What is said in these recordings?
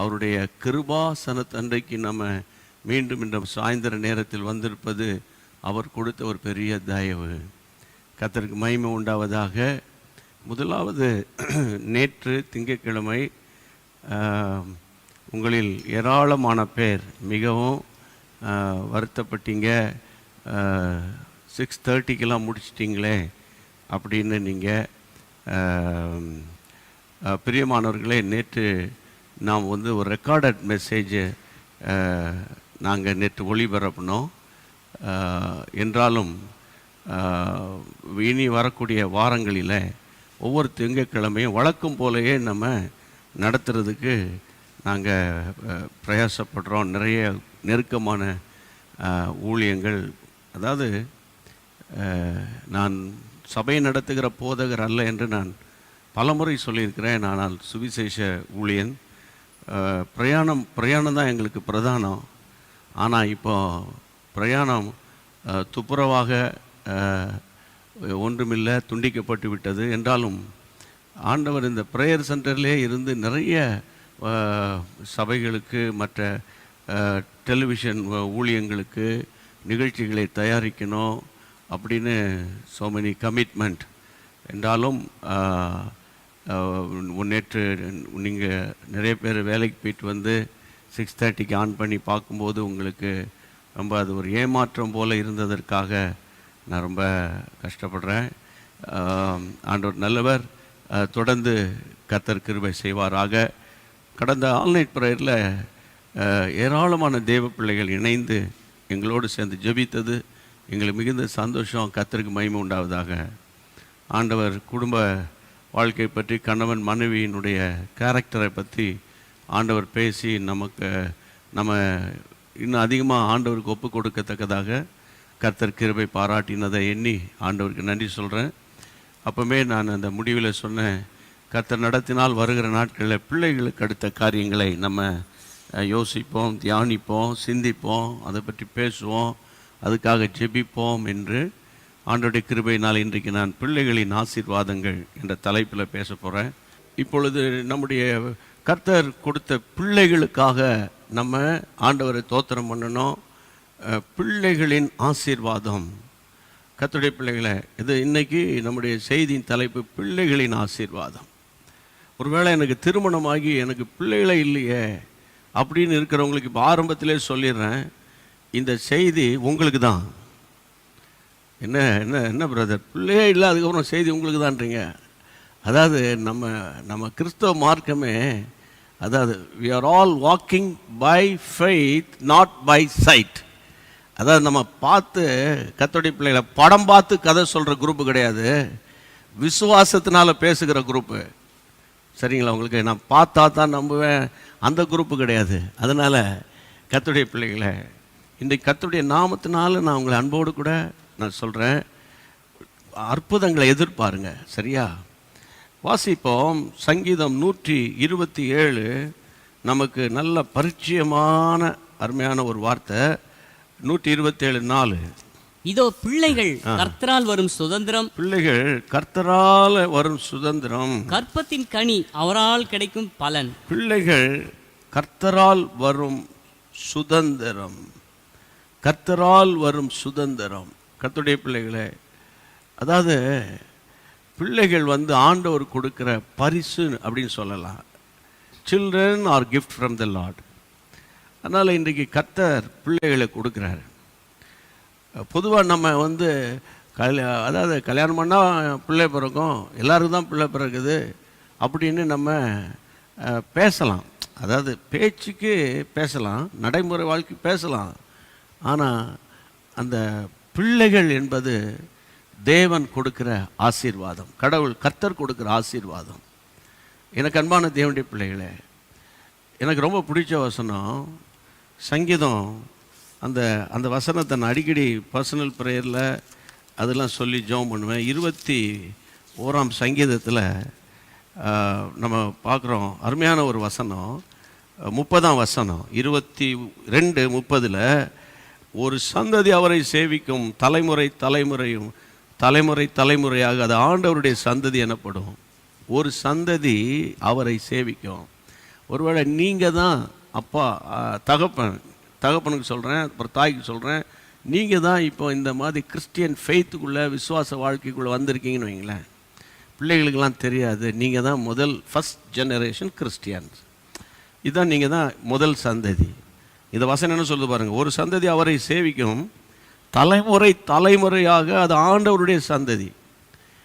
அவருடைய கிருபாசனத்தன்றைக்கு நம்ம மீண்டும் இந்த சாயந்தர நேரத்தில் வந்திருப்பது அவர் கொடுத்த ஒரு பெரிய தயவு. கர்த்தருக்கு மகிமை உண்டாவதாக. முதலாவது, நேற்று திங்கட்கிழமை உங்களில் ஏராளமான பேர் மிகவும் வருத்தப்பட்டீங்க. 6:30 முடிச்சிட்டிங்களே அப்படின்னு நீங்கள். பிரியமானவர்களே, நேற்று நாம் ஒரு ரெக்கார்டட் மெசேஜ் நாங்கள் நேற்று ஒளிபரப்பினோம். என்றாலும் இனி வரக்கூடிய வாரங்களில் ஒவ்வொரு திங்கட்கிழமையும் வழக்கம் போலவே நம்ம நடத்துறதுக்கு நாங்கள் பிரயாசப்படுறோம். நிறைய நெருக்கமான ஊழியங்கள். அதாவது நான் சபை நடத்துகிற போதகர் அல்ல என்று நான் பலமுறை சொல்லியிருக்கிறேன். ஆனால் சுவிசேஷ ஊழியன். பிரயாணம் தான் எங்களுக்கு பிரதானம். ஆனால் இப்போ பிரயாணம் துப்புரவாக ஒன்றுமில்லை, துண்டிக்கப்பட்டு விட்டது. என்றாலும் ஆண்டவர் இந்த ப்ரேயர் சென்டர்லேயே இருந்து நிறைய சபைகளுக்கு, மற்ற டெலிவிஷன் ஊழியங்களுக்கு நிகழ்ச்சிகளை தயாரிக்கணும் அப்படின்னு so many கமிட்மெண்ட். என்றாலும் நேற்று நீங்கள் நிறைய பேர் வேலைக்கு போயிட்டு 6:30 ஆன் பண்ணி பார்க்கும்போது உங்களுக்கு ரொம்ப அது ஒரு ஏமாற்றம் போல் இருந்ததற்காக நான் ரொம்ப கஷ்டப்படுறேன். ஆண்டவர் நல்லவர். தொடர்ந்து கர்த்தர் கிருபை செய்வாராக. கடந்த ஆன்லைன் ப்ரேயரில் ஏராளமான தேவ பிள்ளைகள் இணைந்து எங்களோடு சேர்ந்து ஜெபித்தது எங்களுக்கு மிகுந்த சந்தோஷம். கர்த்தருக்கு மகிமை உண்டாவதாக. ஆண்டவர் குடும்ப வாழ்க்கை பற்றி, கணவன் மனைவியினுடைய கேரக்டரை பற்றி ஆண்டவர் பேசி நம்ம இன்னும் அதிகமாக ஆண்டவருக்கு ஒப்பு கொடுக்கத்தக்கதாக கர்த்தர் கிருபை பாராட்டினதை எண்ணி ஆண்டவருக்கு நன்றி சொல்கிறேன். அப்போவே நான் அந்த முடிவில் சொன்னேன், கர்த்தர் நடத்தினால் வருகிற நாட்களில் பிள்ளைகளுக்கு அடுத்த காரியங்களை நம்ம யோசிப்போம், தியானிப்போம், சிந்திப்போம், அதை பற்றி பேசுவோம், அதுக்காக ஜெபிப்போம் என்று ஆண்டவருடைய கிருபையினால் இன்றைக்கு நான் பிள்ளைகளின் ஆசீர்வாதங்கள் என்ற தலைப்பில் பேச போகிறேன். இப்பொழுது நம்முடைய கர்த்தர் கொடுத்த பிள்ளைகளுக்காக நம்ம ஆண்டவரை தோத்திரம் பண்ணணும். பிள்ளைகளின் ஆசீர்வாதம். கர்த்தருடைய பிள்ளைகளை, இது இன்னைக்கு நம்முடைய செய்தியின் தலைப்பு பிள்ளைகளின் ஆசீர்வாதம். ஒருவேளை எனக்கு திருமணமாகி எனக்கு பிள்ளைகளே இல்லையே அப்படின்னு இருக்கிறவங்களுக்கு இப்போ ஆரம்பத்திலே சொல்லிடுறேன், இந்த செய்தி உங்களுக்கு தான். என்ன என்ன என்ன பிரதர், பிள்ளையே இல்லை அதுக்கப்புறம் செய்தி உங்களுக்கு தான்றீங்க? அதாவது நம்ம கிறிஸ்தவ மார்க்கமே, அதாவது we are all walking by faith not by sight. அதாவது நம்ம பார்த்து கர்த்தருடைய பிள்ளைகளை படம் பார்த்து கதை சொல்கிற குரூப்பு கிடையாது, விசுவாசத்தினால பேசுகிற குரூப்பு. சரிங்களா? உங்களுக்கு நான் பார்த்தா தான் நம்புவேன் அந்த குரூப்பு கிடையாது. அதனால் கர்த்தருடைய பிள்ளைகளை, இன்றைக்கு கர்த்தருடைய நாமத்தினால நான் உங்களை அன்போடு கூட நான் சொல்கிறேன், அற்புதங்களை எதிர்பாருங்க. சரியா? வாசிப்போம். சங்கீதம் 127 நமக்கு நல்ல பரிச்சயமான அருமையான ஒரு வார்த்தை. 127:4. இதோ பிள்ளைகள் கர்த்தரால் வரும் சுதந்திரம், பிள்ளைகள் கர்த்தரால் வரும் சுதந்திரம், கற்பத்தின் கனி அவரால் கிடைக்கும் பலன். பிள்ளைகள் கர்த்தரால் வரும் சுதந்திரம், கர்த்தரால் வரும் சுதந்திரம். கர்த்தருடைய பிள்ளைகளே, அதாவது பிள்ளைகள் ஆண்டவர் கொடுக்கிற பரிசு அப்படின்னு சொல்லலாம். Children are gift from the Lord. அதனால் இன்றைக்கு கர்த்தர் பிள்ளைகளை கொடுக்குறாரு. பொதுவாக நம்ம அதாவது கல்யாணம் பண்ணால் பிள்ளை பிறக்கும், எல்லாருக்கும் தான் பிள்ளை பிறகுது அப்படின்னு நம்ம பேசலாம். அதாவது பேச்சுக்கு பேசலாம், நடைமுறை வாழ்க்கை பேசலாம். ஆனால் அந்த பிள்ளைகள் என்பது தேவன் கொடுக்கிற ஆசீர்வாதம், கர்த்தர் கொடுக்கிற ஆசீர்வாதம். எனக்கு அன்பான தேவனுடைய பிள்ளைகளே, எனக்கு ரொம்ப பிடிச்ச வசனம் சங்கீதம். அந்த வசனத்தை நான் அடிக்கடி பர்சனல் ப்ரேயரில் அதெல்லாம் சொல்லி ஜெபம் பண்ணுவேன். 21ஆம் சங்கீதத்தில் நம்ம பார்க்குறோம் அருமையான ஒரு வசனம். 30ஆம் வசனம் 22:30 ஒரு சந்ததி அவரை சேவிக்கும், தலைமுறை தலைமுறையும் தலைமுறை தலைமுறையாக அது ஆண்டவருடைய சந்ததி எனப்படும். ஒரு சந்ததி அவரை சேவிக்கும். ஒருவேளை நீங்கள் தான் அப்பா, தகப்பனுக்கு சொல்கிறேன், அப்புறம் தாய்க்கு சொல்கிறேன், நீங்கள் தான் இப்போ இந்த மாதிரி கிறிஸ்டியன் ஃபெய்த்துக்குள்ளே, விசுவாச வாழ்க்கைக்குள்ளே வந்திருக்கீங்கன்னு வைங்களேன். பிள்ளைகளுக்கெல்லாம் தெரியாது, நீங்கள் தான் ஃபஸ்ட் ஜெனரேஷன் கிறிஸ்டியன்ஸ். இதுதான், நீங்கள் தான் முதல் சந்ததி. இந்த வசனம் என்ன சொல்லுது பாருங்கள், ஒரு சந்ததி அவரை சேவிக்கும், தலைமுறையாக அது ஆண்டவருடைய சந்ததி.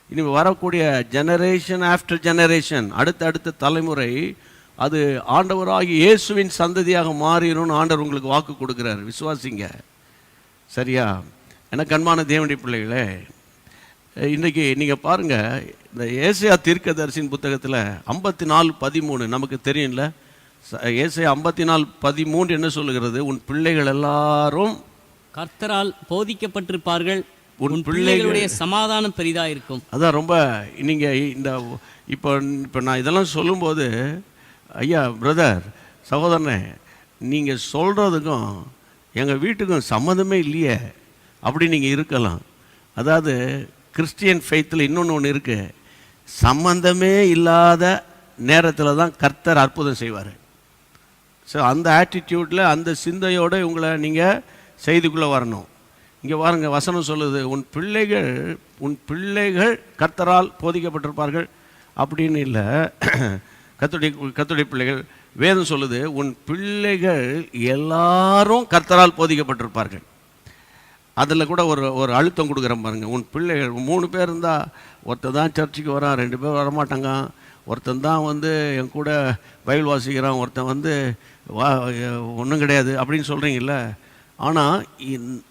இனி வரக்கூடிய ஜெனரேஷன் ஆஃப்டர் ஜெனரேஷன், அடுத்த தலைமுறை அது ஆண்டவராகி இயேசுவின் சந்ததியாக மாறிடணும்னு ஆண்டவர் உங்களுக்கு வாக்கு கொடுக்குறாரு. விசுவாசிங்க, சரியா? எனக்கு அன்பான தேவனுடைய பிள்ளைகளே, இன்றைக்கி நீங்கள் பாருங்கள், இந்த ஏசாயா தீர்க்கதரிசியின் புத்தகத்தில் 54:13 நமக்கு தெரியும்ல. ஏசாயா 54:13 என்ன சொல்லுகிறது? உன் பிள்ளைகள் எல்லாரும் கர்த்தரால் போதிக்கப்பட்டிருப்பார்கள், உன் பிள்ளைகளுடைய சமாதானம் பெரிதாக இருக்கும். அதான் ரொம்ப நீங்கள் இப்போ நான் இதெல்லாம் சொல்லும்போது, ஐயா பிரதர், சகோதரனே, நீங்கள் சொல்கிறதுக்கும் எங்கள் வீட்டுக்கும் சம்மந்தமே இல்லையே அப்படி நீங்கள் இருக்கலாம். அதாவது கிறிஸ்டியன் ஃபெய்த்தில் இன்னொன்று இருக்குது, சம்பந்தமே இல்லாத நேரத்தில் தான் கர்த்தர் அற்புதம் செய்வார். ஸோ அந்த ஆட்டிடியூடில், அந்த சிந்தையோடு உங்களை நீங்கள் செய்திக்குள்ளே வரணும். இங்கே பாருங்க, வசனம் சொல்லுது, உன் பிள்ளைகள் கர்த்தரால் போதிக்கப்பட்டிருப்பார்கள் அப்படின்னு இல்லை. கர்த்தருடைய பிள்ளைகள், வேதம் சொல்லுது, உன் பிள்ளைகள் எல்லாரும் கர்த்தரால் போதிக்கப்பட்டிருப்பார்கள். அதில் கூட ஒரு அழுத்தம் கொடுக்குறேன் பாருங்கள். உன் பிள்ளைகள் 3 பேர் இருந்தால், ஒருத்தர் தான் சர்ச்சுக்கு வரான், 2 பேர் வரமாட்டாங்க, ஒருத்தன் தான் என் கூட பைபிள் வாசிக்கிறான், ஒருத்தன் ஒன்றும் கிடையாது அப்படின்னு சொல்கிறீங்கல்ல. ஆனால்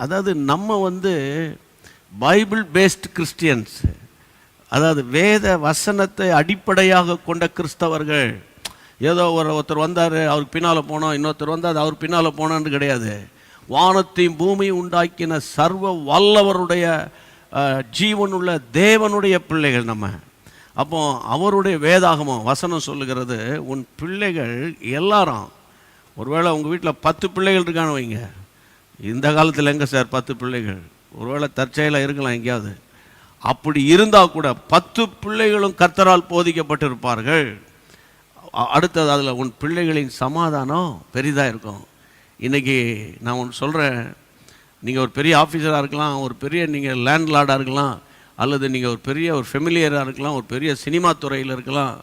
அதாவது நம்ம பைபிள் பேஸ்ட் கிறிஸ்டியன்ஸ், அதாவது வேத வசனத்தை அடிப்படையாக கொண்ட கிறிஸ்தவர்கள். ஏதோ ஒருத்தர் வந்தார், அவருக்கு பின்னால் போனோம், இன்னொருத்தர் வந்தார், அவர் பின்னால் போனான்னு கிடையாது. வானத்தையும் பூமியும் உண்டாக்கின சர்வ வல்லவருடைய ஜீவனுள்ள தேவனுடைய பிள்ளைகள் நம்ம. அப்போ அவருடைய வேதாகமம் வசனம் சொல்லுகிறது, உன் பிள்ளைகள் எல்லாரும். ஒருவேளை உங்கள் வீட்டில் 10 பிள்ளைகள் இருக்கான்னு வைங்க. இந்த காலத்தில் எங்கே சார் 10 பிள்ளைகள்? ஒருவேளை தற்செயலாக இருக்கலாம் எங்கேயாவது. அப்படி இருந்தால் கூட 10 பிள்ளைகளும் கர்த்தரால் போதிக்கப்பட்டிருப்பார்கள். அடுத்தது, அதில் உன் பிள்ளைகளின் சமாதானம் பெரிதாக இருக்கும். இன்றைக்கி நான் ஒன்று சொல்கிறேன், நீங்கள் ஒரு பெரிய ஆஃபீஸராக இருக்கலாம், ஒரு பெரிய நீங்கள் லேண்ட்லார்டாக இருக்கலாம், அல்லது நீங்கள் ஒரு பெரிய ஃபெமிலியராக இருக்கலாம், ஒரு பெரிய சினிமா துறையில் இருக்கலாம்,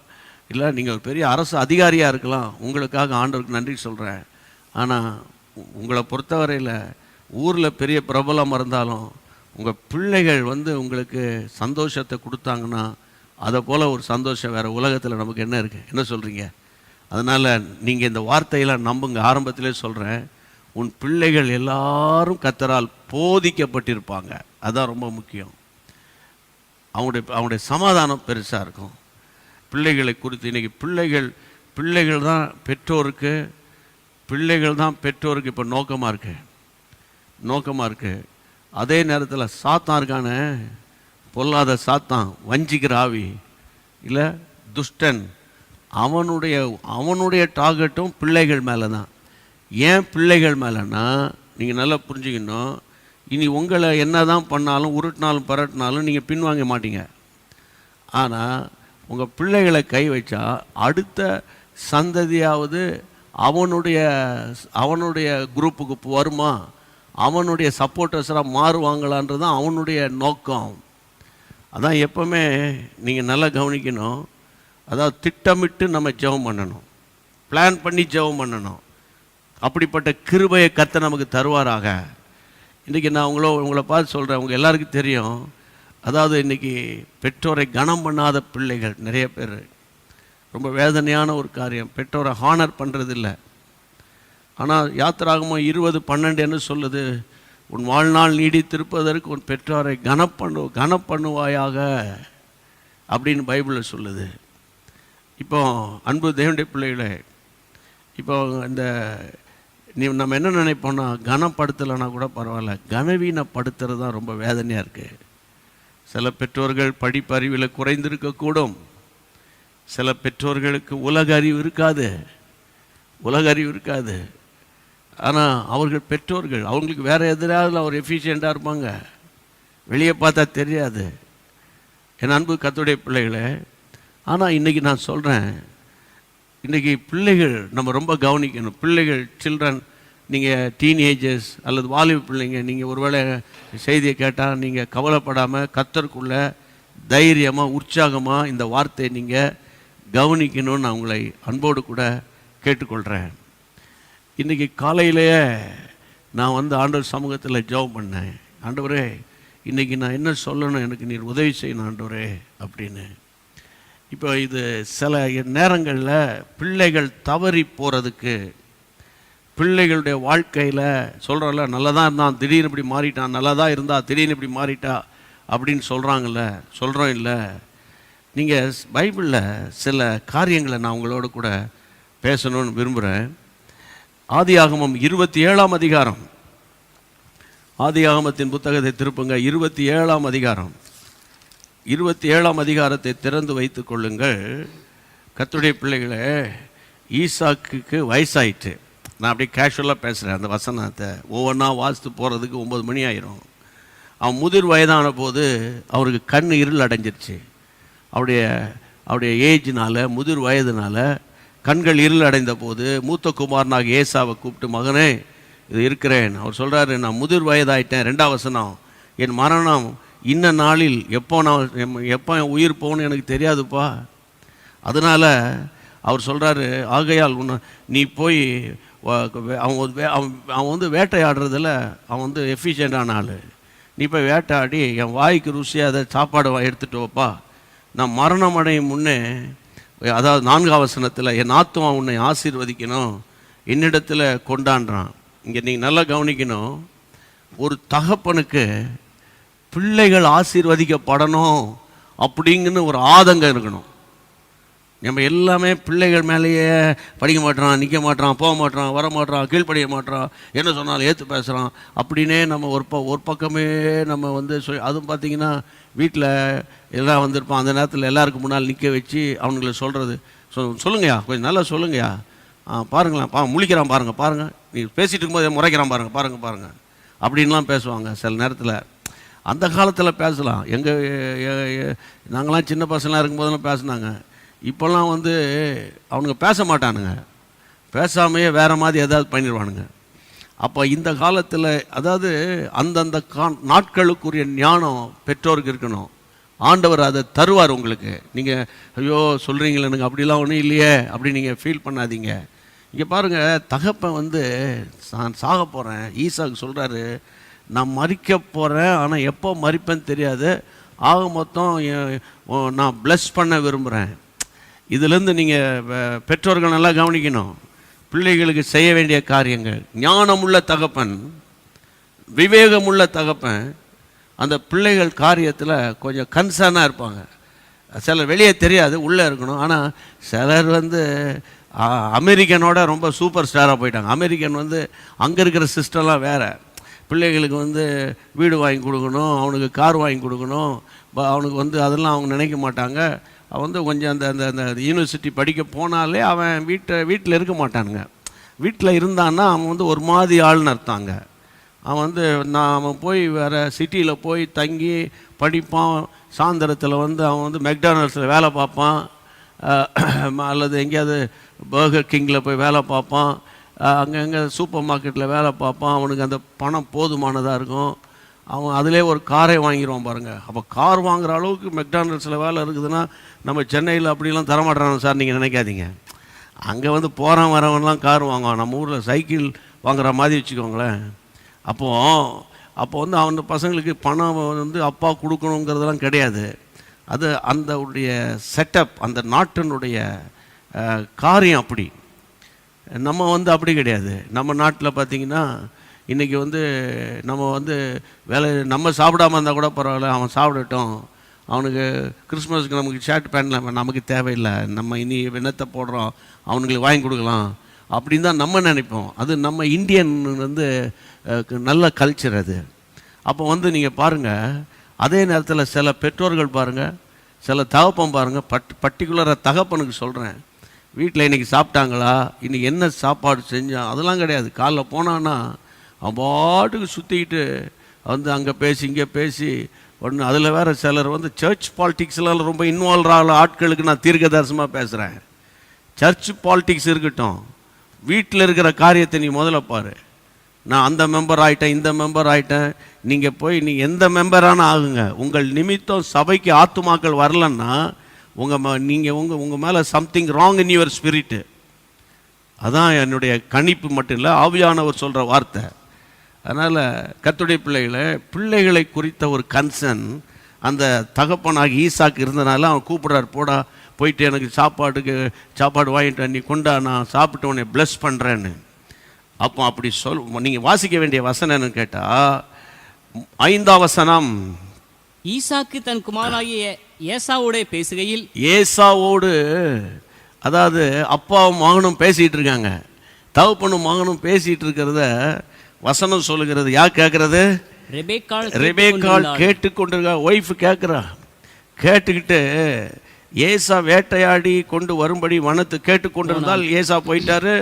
இல்லை நீங்கள் ஒரு பெரிய அரசு அதிகாரியாக இருக்கலாம். உங்களுக்காக ஆண்டவருக்கு நன்றி சொல்கிறேன். ஆனால் உங்களை பொறுத்தவரையில் ஊரில் பெரிய பிரபலம் இருந்தாலும் உங்கள் பிள்ளைகள் உங்களுக்கு சந்தோஷத்தை கொடுத்தாங்கன்னா, அதை போல் ஒரு சந்தோஷம் வேறு உலகத்தில் நமக்கு என்ன இருக்குது? என்ன சொல்கிறீங்க? அதனால் நீங்கள் இந்த வார்த்தையெல்லாம் நம்புங்க. ஆரம்பத்திலே சொல்கிறேன், உன் பிள்ளைகள் எல்லாரும் கர்த்தரால் போதிக்கப்பட்டிருப்பாங்க. அதுதான் ரொம்ப முக்கியம். அவங்களுடைய சமாதானம் பெருசாக இருக்கும். பிள்ளைகளை குறித்து இன்றைக்கி பிள்ளைகள் தான் பெற்றோருக்கு இப்போ நோக்கமாக இருக்குது. அதே நேரத்தில் சாத்தான் இருக்கானே, பொல்லாத சாத்தான், வஞ்சிக்கிற ஆவி, இல்லை துஷ்டன், அவனுடைய டார்கெட்டும் பிள்ளைகள் மேலே தான். ஏன் பிள்ளைகள் மேலேன்னா, நீங்கள் நல்லா புரிஞ்சுக்கணும், இனி உங்களை என்ன தான் பண்ணாலும், உருட்டினாலும் பரட்டினாலும் நீங்கள் பின்வாங்க மாட்டீங்க. ஆனால் உங்கள் பிள்ளைகளை கை வச்சா அடுத்த சந்ததியாவது அவனுடைய குரூப்புக்கு வருமா, அவனுடைய சப்போர்ட்டர்ஸராக மாறுவாங்களான்றது தான் அவனுடைய நோக்கம். அதான் எப்போவுமே நீங்கள் நல்லா கவனிக்கணும். அதாவது திட்டமிட்டு நம்ம ஜெபம் பண்ணணும், பிளான் பண்ணி ஜெபம் பண்ணணும். அப்படிப்பட்ட கிருபையை கர்த்தர் நமக்கு தருவாராக. இன்றைக்கி நான் உங்களை பார்த்து சொல்கிறேன், உங்கள் எல்லாருக்கும் தெரியும். அதாவது இன்றைக்கி பெற்றோரை கனம் பண்ணாத பிள்ளைகள் நிறைய பேர். ரொம்ப வேதனையான ஒரு காரியம், பெற்றோரை ஹானர் பண்ணுறதில்ல. ஆனால் யாத்திராகமம் 20:12 என்ன சொல்லுது? உன் வாழ்நாள் நீடித்திருப்பதற்கு உன் பெற்றோரை கனப்பண்ணுவாயாக அப்படின்னு பைபிளில் சொல்லுது. இப்போ அன்பு தேவனுடைய பிள்ளைகளே, இப்போ நம்ம என்ன நினைப்போம்னா, கனப்படுத்தலைன்னா கூட பரவாயில்ல, கனவீனப்படுத்துறது தான் ரொம்ப வேதனையாக இருக்குது. சில பெற்றோர்கள் படிப்பறிவில் குறைந்திருக்கக்கூடும். சில பெற்றோர்களுக்கு உலக அறிவு இருக்காது. ஆனால் அவர்கள் பெற்றோர்கள், அவங்களுக்கு வேறு எதிராக அவர் எஃபிஷியண்ட்டாக இருப்பாங்க, வெளியே பார்த்தா தெரியாது. என் அன்பு கர்த்தருடைய பிள்ளைகளே, ஆனால் இன்றைக்கி நான் சொல்கிறேன், இன்றைக்கி பிள்ளைகள் நம்ம ரொம்ப கவனிக்கணும். பிள்ளைகள், சில்ட்ரன், நீங்கள் டீனேஜர்ஸ் அல்லது வாலிப பிள்ளைங்க, நீங்கள் ஒருவேளை செய்தியை கேட்டால் நீங்கள் கவலைப்படாமல் கர்த்தருக்குள்ள தைரியமாக உற்சாகமாக இந்த வார்த்தையை நீங்கள் கவனிக்கணும்னு நான் உங்களை அன்போடு கூட கேட்டுக்கொள்கிறேன். இன்றைக்கி காலையிலேயே நான் வந்து ஆண்டவர் சமூகத்தில் ஜெபம் பண்ணேன். ஆண்டவரே, இன்றைக்கி நான் என்ன சொல்லணும், எனக்கு நீர் உதவி செய்யணும் ஆண்டவரே அப்படின்னு. இப்போ இது சில நேரங்களில் பிள்ளைகள் தவறி போகிறதுக்கு, பிள்ளைகளுடைய வாழ்க்கையில் சொல்கிறோம்ல, நல்லா தான் இருந்தான் திடீர்னு இப்படி மாறிட்டான், நல்லா தான் இருந்தா திடீர்னு இப்படி மாறிட்டா அப்படின்னு சொல்கிறாங்கல்ல, சொல்கிறோம் இல்லை. நீங்கள் பைபிளில் சில காரியங்களை நான் உங்களோட கூட பேசணும்னு விரும்புகிறேன். ஆதியாகமம் 27ஆம் அதிகாரம், ஆதியாகமத்தின் புத்தகத்தை திருப்புங்க, 27ஆம் அதிகாரம். 27ஆம் அதிகாரத்தை திறந்து வைத்து கொள்ளுங்கள். கர்த்தருடைய பிள்ளைகளே, ஈசாக்குக்கு வயசாயிட்டு, நான் அப்படியே கேஷுவலாக பேசுகிறேன். அந்த வசனத்தை ஒவ்வொன்றா வாசித்து போகிறதுக்கு 9 மணி ஆயிரும். அவன் முதிர் வயதான போது அவருக்கு கண் இருள் அடைஞ்சிருச்சு. அவருடைய ஏஜ்னால், முதிர் வயதுனால கண்கள் இருள் அடைந்த போது மூத்த குமாரனாக ஏசாவை கூப்பிட்டு, மகனே இது இருக்கிறேன். அவர் சொல்கிறாரு, நான் முதிர் வயதாயிட்டேன். 2ஆம் வசனம், என் மரணம் இன்ன நாளில் எப்போ என் உயிர் போகணும்னு எனக்கு தெரியாதுப்பா. அதனால் அவர் சொல்கிறாரு, ஆகையால் நீ போய் அவன் வந்து வேட்டையாடுறதில் அவன் வந்து எஃபிஷியண்டான ஆள். நீ போய் வேட்டையாடி என் வாய்க்கு ருசியாக அதை சாப்பாடு எடுத்துகிட்டு வைப்பா. நான் மரணம் அடையும் முன்னே, அதாவது 4ஆம் வசனத்தில், என் ஆத்துமா உன்னை ஆசீர்வதிக்கணும், என்னிடத்தில் கொண்டாடுறான். இங்கே நீங்கள் நல்லா கவனிக்கணும். ஒரு தகப்பனுக்கு பிள்ளைகள் ஆசீர்வதிக்கப்படணும் அப்படிங்கன்னு ஒரு ஆதங்கம் இருக்கணும். நம்ம எல்லாமே பிள்ளைகள் மேலேயே படிக்க மாட்டோம், நிற்க மாட்டோம், போக மாட்டோம், வர மாட்டோம், கீழ்ப்படிய மாட்டோம், என்ன சொன்னாலும் ஏற்று பேசுகிறோம் அப்படின்னே நம்ம ஒரு பக்கமே நம்ம வந்து அதுவும் பார்த்திங்கன்னா வீட்டில் எல்லாம் வந்திருப்பான். அந்த நேரத்தில் எல்லாருக்கும் முன்னால் நிற்க வச்சு அவனுங்களை சொல்கிறது, சொல்லுங்கய்யா, கொஞ்சம் நல்லா சொல்லுங்கய்யா, பாருங்களேன், முழிக்கிறான் பாருங்கள், நீ பேசிகிட்டு இருக்கும்போது முறைக்கிறான் பாருங்கள் அப்படின்லாம் பேசுவாங்க சில நேரத்தில். அந்த காலத்தில் பேசலாம். நாங்களாம் சின்ன பசங்களாம் இருக்கும்போதெல்லாம் பேசினாங்க. இப்போல்லாம் வந்து அவனுங்க பேச மாட்டானுங்க, பேசாமையே வேறு மாதிரி ஏதாவது பண்ணிடுவானுங்க. அப்போ இந்த காலத்தில், அதாவது அந்தந்த நாட்களுக்குரிய ஞானம் பெற்றோருக்கு இருக்கணும். ஆண்டவர் அதை தருவார் உங்களுக்கு. நீங்கள் ஐயோ சொல்கிறீங்களே, எனக்கு அப்படிலாம் ஒன்றும் இல்லையே அப்படி நீங்கள் ஃபீல் பண்ணாதீங்க. இங்கே பாருங்கள், தகப்பன் வந்து நான் சாக போகிறேன், ஈசாக்கு சொல்கிறாரு, நான் மறிக்க போகிறேன், ஆனால் எப்போ மறிப்பேன்னு தெரியாது, ஆக மொத்தம் நான் ப்ளஸ் பண்ண விரும்புகிறேன். இதிலேருந்து நீங்கள் பெற்றோர்கள் நல்லா கவனிக்கணும். பிள்ளைகளுக்கு செய்ய வேண்டிய காரியங்கள், ஞானமுள்ள தகப்பன், விவேகமுள்ள தகப்பன் அந்த பிள்ளைகள் காரியத்தில் கொஞ்சம் கன்சர்னாக இருப்பாங்க. சிலர் வெளியே தெரியாது, உள்ளே இருக்கணும். ஆனால் சிலர் வந்து அமெரிக்கனோட ரொம்ப சூப்பர் ஸ்டாராக போயிட்டாங்க. அமெரிக்கன் வந்து அங்கே இருக்கிற சிஸ்டம்லாம் வேறு. பிள்ளைகளுக்கு வந்து வீடு வாங்கி கொடுக்கணும், அவனுக்கு கார் வாங்கி கொடுக்கணும், அவனுக்கு வந்து அதெல்லாம் அவங்க நினைக்க மாட்டாங்க. அவன் வந்து கொஞ்சம் அந்த அந்த யூனிவர்சிட்டி படிக்க போனாலே அவன் வீட்டில் இருக்க மாட்டானுங்க. வீட்டில் இருந்தான்னா அவன் வந்து ஒரு மாதிரி ஆள்னு அர்த்தாங்க. அவன் வந்து அவன் போய் வேறு சிட்டியில் போய் தங்கி படிப்பான். சாயந்தரத்தில் வந்து அவன் வந்து மெக்டானல்ஸில் வேலை பார்ப்பான், அல்லது எங்கேயாவது பர்கர் கிங்கில் போய் வேலை பார்ப்பான், அங்கங்கே சூப்பர் மார்க்கெட்டில் வேலை பார்ப்பான். அவனுக்கு அந்த பணம் போதுமானதாக இருக்கும். அவன் அதிலே ஒரு காரை வாங்கிடுவான் பாருங்கள். அப்போ கார் வாங்குகிற அளவுக்கு மெக்டானல்ஸில் வேலை இருக்குதுன்னா நம்ம சென்னையில் அப்படிலாம் தரமாட்டானு சார் நீங்கள் நினைக்காதீங்க. அங்கே வந்து போகிறான் வரவன்லாம் கார் வாங்குவான். நம்ம ஊரில் சைக்கிள் வாங்குற மாதிரி வச்சுக்கோங்களேன். அப்போ வந்து அவன் பசங்களுக்கு பணம் வந்து அப்பா கொடுக்கணுங்கிறதெல்லாம் கிடையாது. அது அந்த உடைய செட்டப், அந்த நாட்டினுடைய காரியம் அப்படி. நம்ம வந்து அப்படி கிடையாது. நம்ம நாட்டில் பார்த்திங்கன்னா இன்றைக்கி வந்து நம்ம வந்து நம்ம சாப்பிடாமல் இருந்தால் கூட பரவாயில்ல, அவன் சாப்பிடட்டும், அவனுக்கு கிறிஸ்மஸுக்கு நமக்கு ஷர்ட் பேண்ட் நமக்கு தேவையில்லை, நம்ம இனி வெண்ணத்தை போடுறோம், அவனுங்களுக்கு வாங்கி கொடுக்கலாம் அப்படின்னு தான் நம்ம நினைப்போம். அது நம்ம இந்தியன் வந்து நல்ல கல்ச்சர் அது. அப்போ வந்து நீங்கள் பாருங்கள், அதே நேரத்தில் சில பெற்றோர்கள் பாருங்கள், சில தகப்பன் பாருங்கள், பர்டிகுலராக தகப்பனுக்கு சொல்கிறேன், வீட்டில் இன்றைக்கி சாப்பிட்டாங்களா, இன்றைக்கி என்ன சாப்பாடு செஞ்சான், அதெல்லாம் கிடையாது. காலைல போனான்னா அவன் பாட்டுக்கு சுற்றிக்கிட்டு வந்து அங்கே பேசி இங்கே பேசி ஒன்று. அதில் வேறு சிலர் வந்து சர்ச் பாலிட்டிக்ஸ்லாம் ரொம்ப இன்வால்வ் ஆகிற ஆட்களுக்கு நான் தீர்க்கதரிசனமாக பேசுகிறேன். சர்ச் பாலிடிக்ஸ் இருக்கட்டும், வீட்டில் இருக்கிற காரியத்தை நீ முதல்ல பாரு. நான் அந்த மெம்பர் ஆகிட்டேன், இந்த மெம்பர் ஆகிட்டேன். நீங்கள் போய் நீங்கள் எந்த மெம்பரான ஆகுங்க, உங்கள் நிமித்தம் சபைக்கு ஆத்துமாக்கள் வரலன்னா நீங்கள் உங்கள் மேலே something wrong in your spirit. அதான் என்னுடைய கணிப்பு மட்டும் இல்லை, ஆவியானவர் சொல்கிற வார்த்தை. அதனால் கர்த்தருடைய பிள்ளைகளை குறித்த ஒரு கன்சர்ன் அந்த தகப்பனாகி ஈசாக்கு இருந்தனால அவன் கூப்பிட்றாரு, போடா போயிட்டு எனக்கு சாப்பாடு வாங்கிட்டு நீ கொண்டா, நான் சாப்பிட்டு உன்னை ப்ளஸ் பண்ணுறேன்னு. அப்போ அப்படி நீங்கள் வாசிக்க வேண்டிய வசனம் என்னன்னு கேட்டால் 5ஆம் வசனம். ஈசாக்கு தன் குமாரனாகிய ஏசாவோட பேசுகையில், ஏசாவோடு அதாவது அப்பாவும் மகனும் பேசிகிட்டு இருக்காங்க, தகப்பனும் மகனும் பேசிகிட்டு இருக்கிறத வசனம் சொல்லுகிறது. யார் கேட்கறது? ரெபேக்காள் கேட்டுக்கொண்டிருக்கா. ஒய்ஃப் கேட்குறா. கேட்டுக்கிட்டு ஏசா வேட்டையாடி கொண்டு வரும்படி வனத்து கேட்டுக்கொண்டிருந்தால் ஏசா போயிட்டாரு.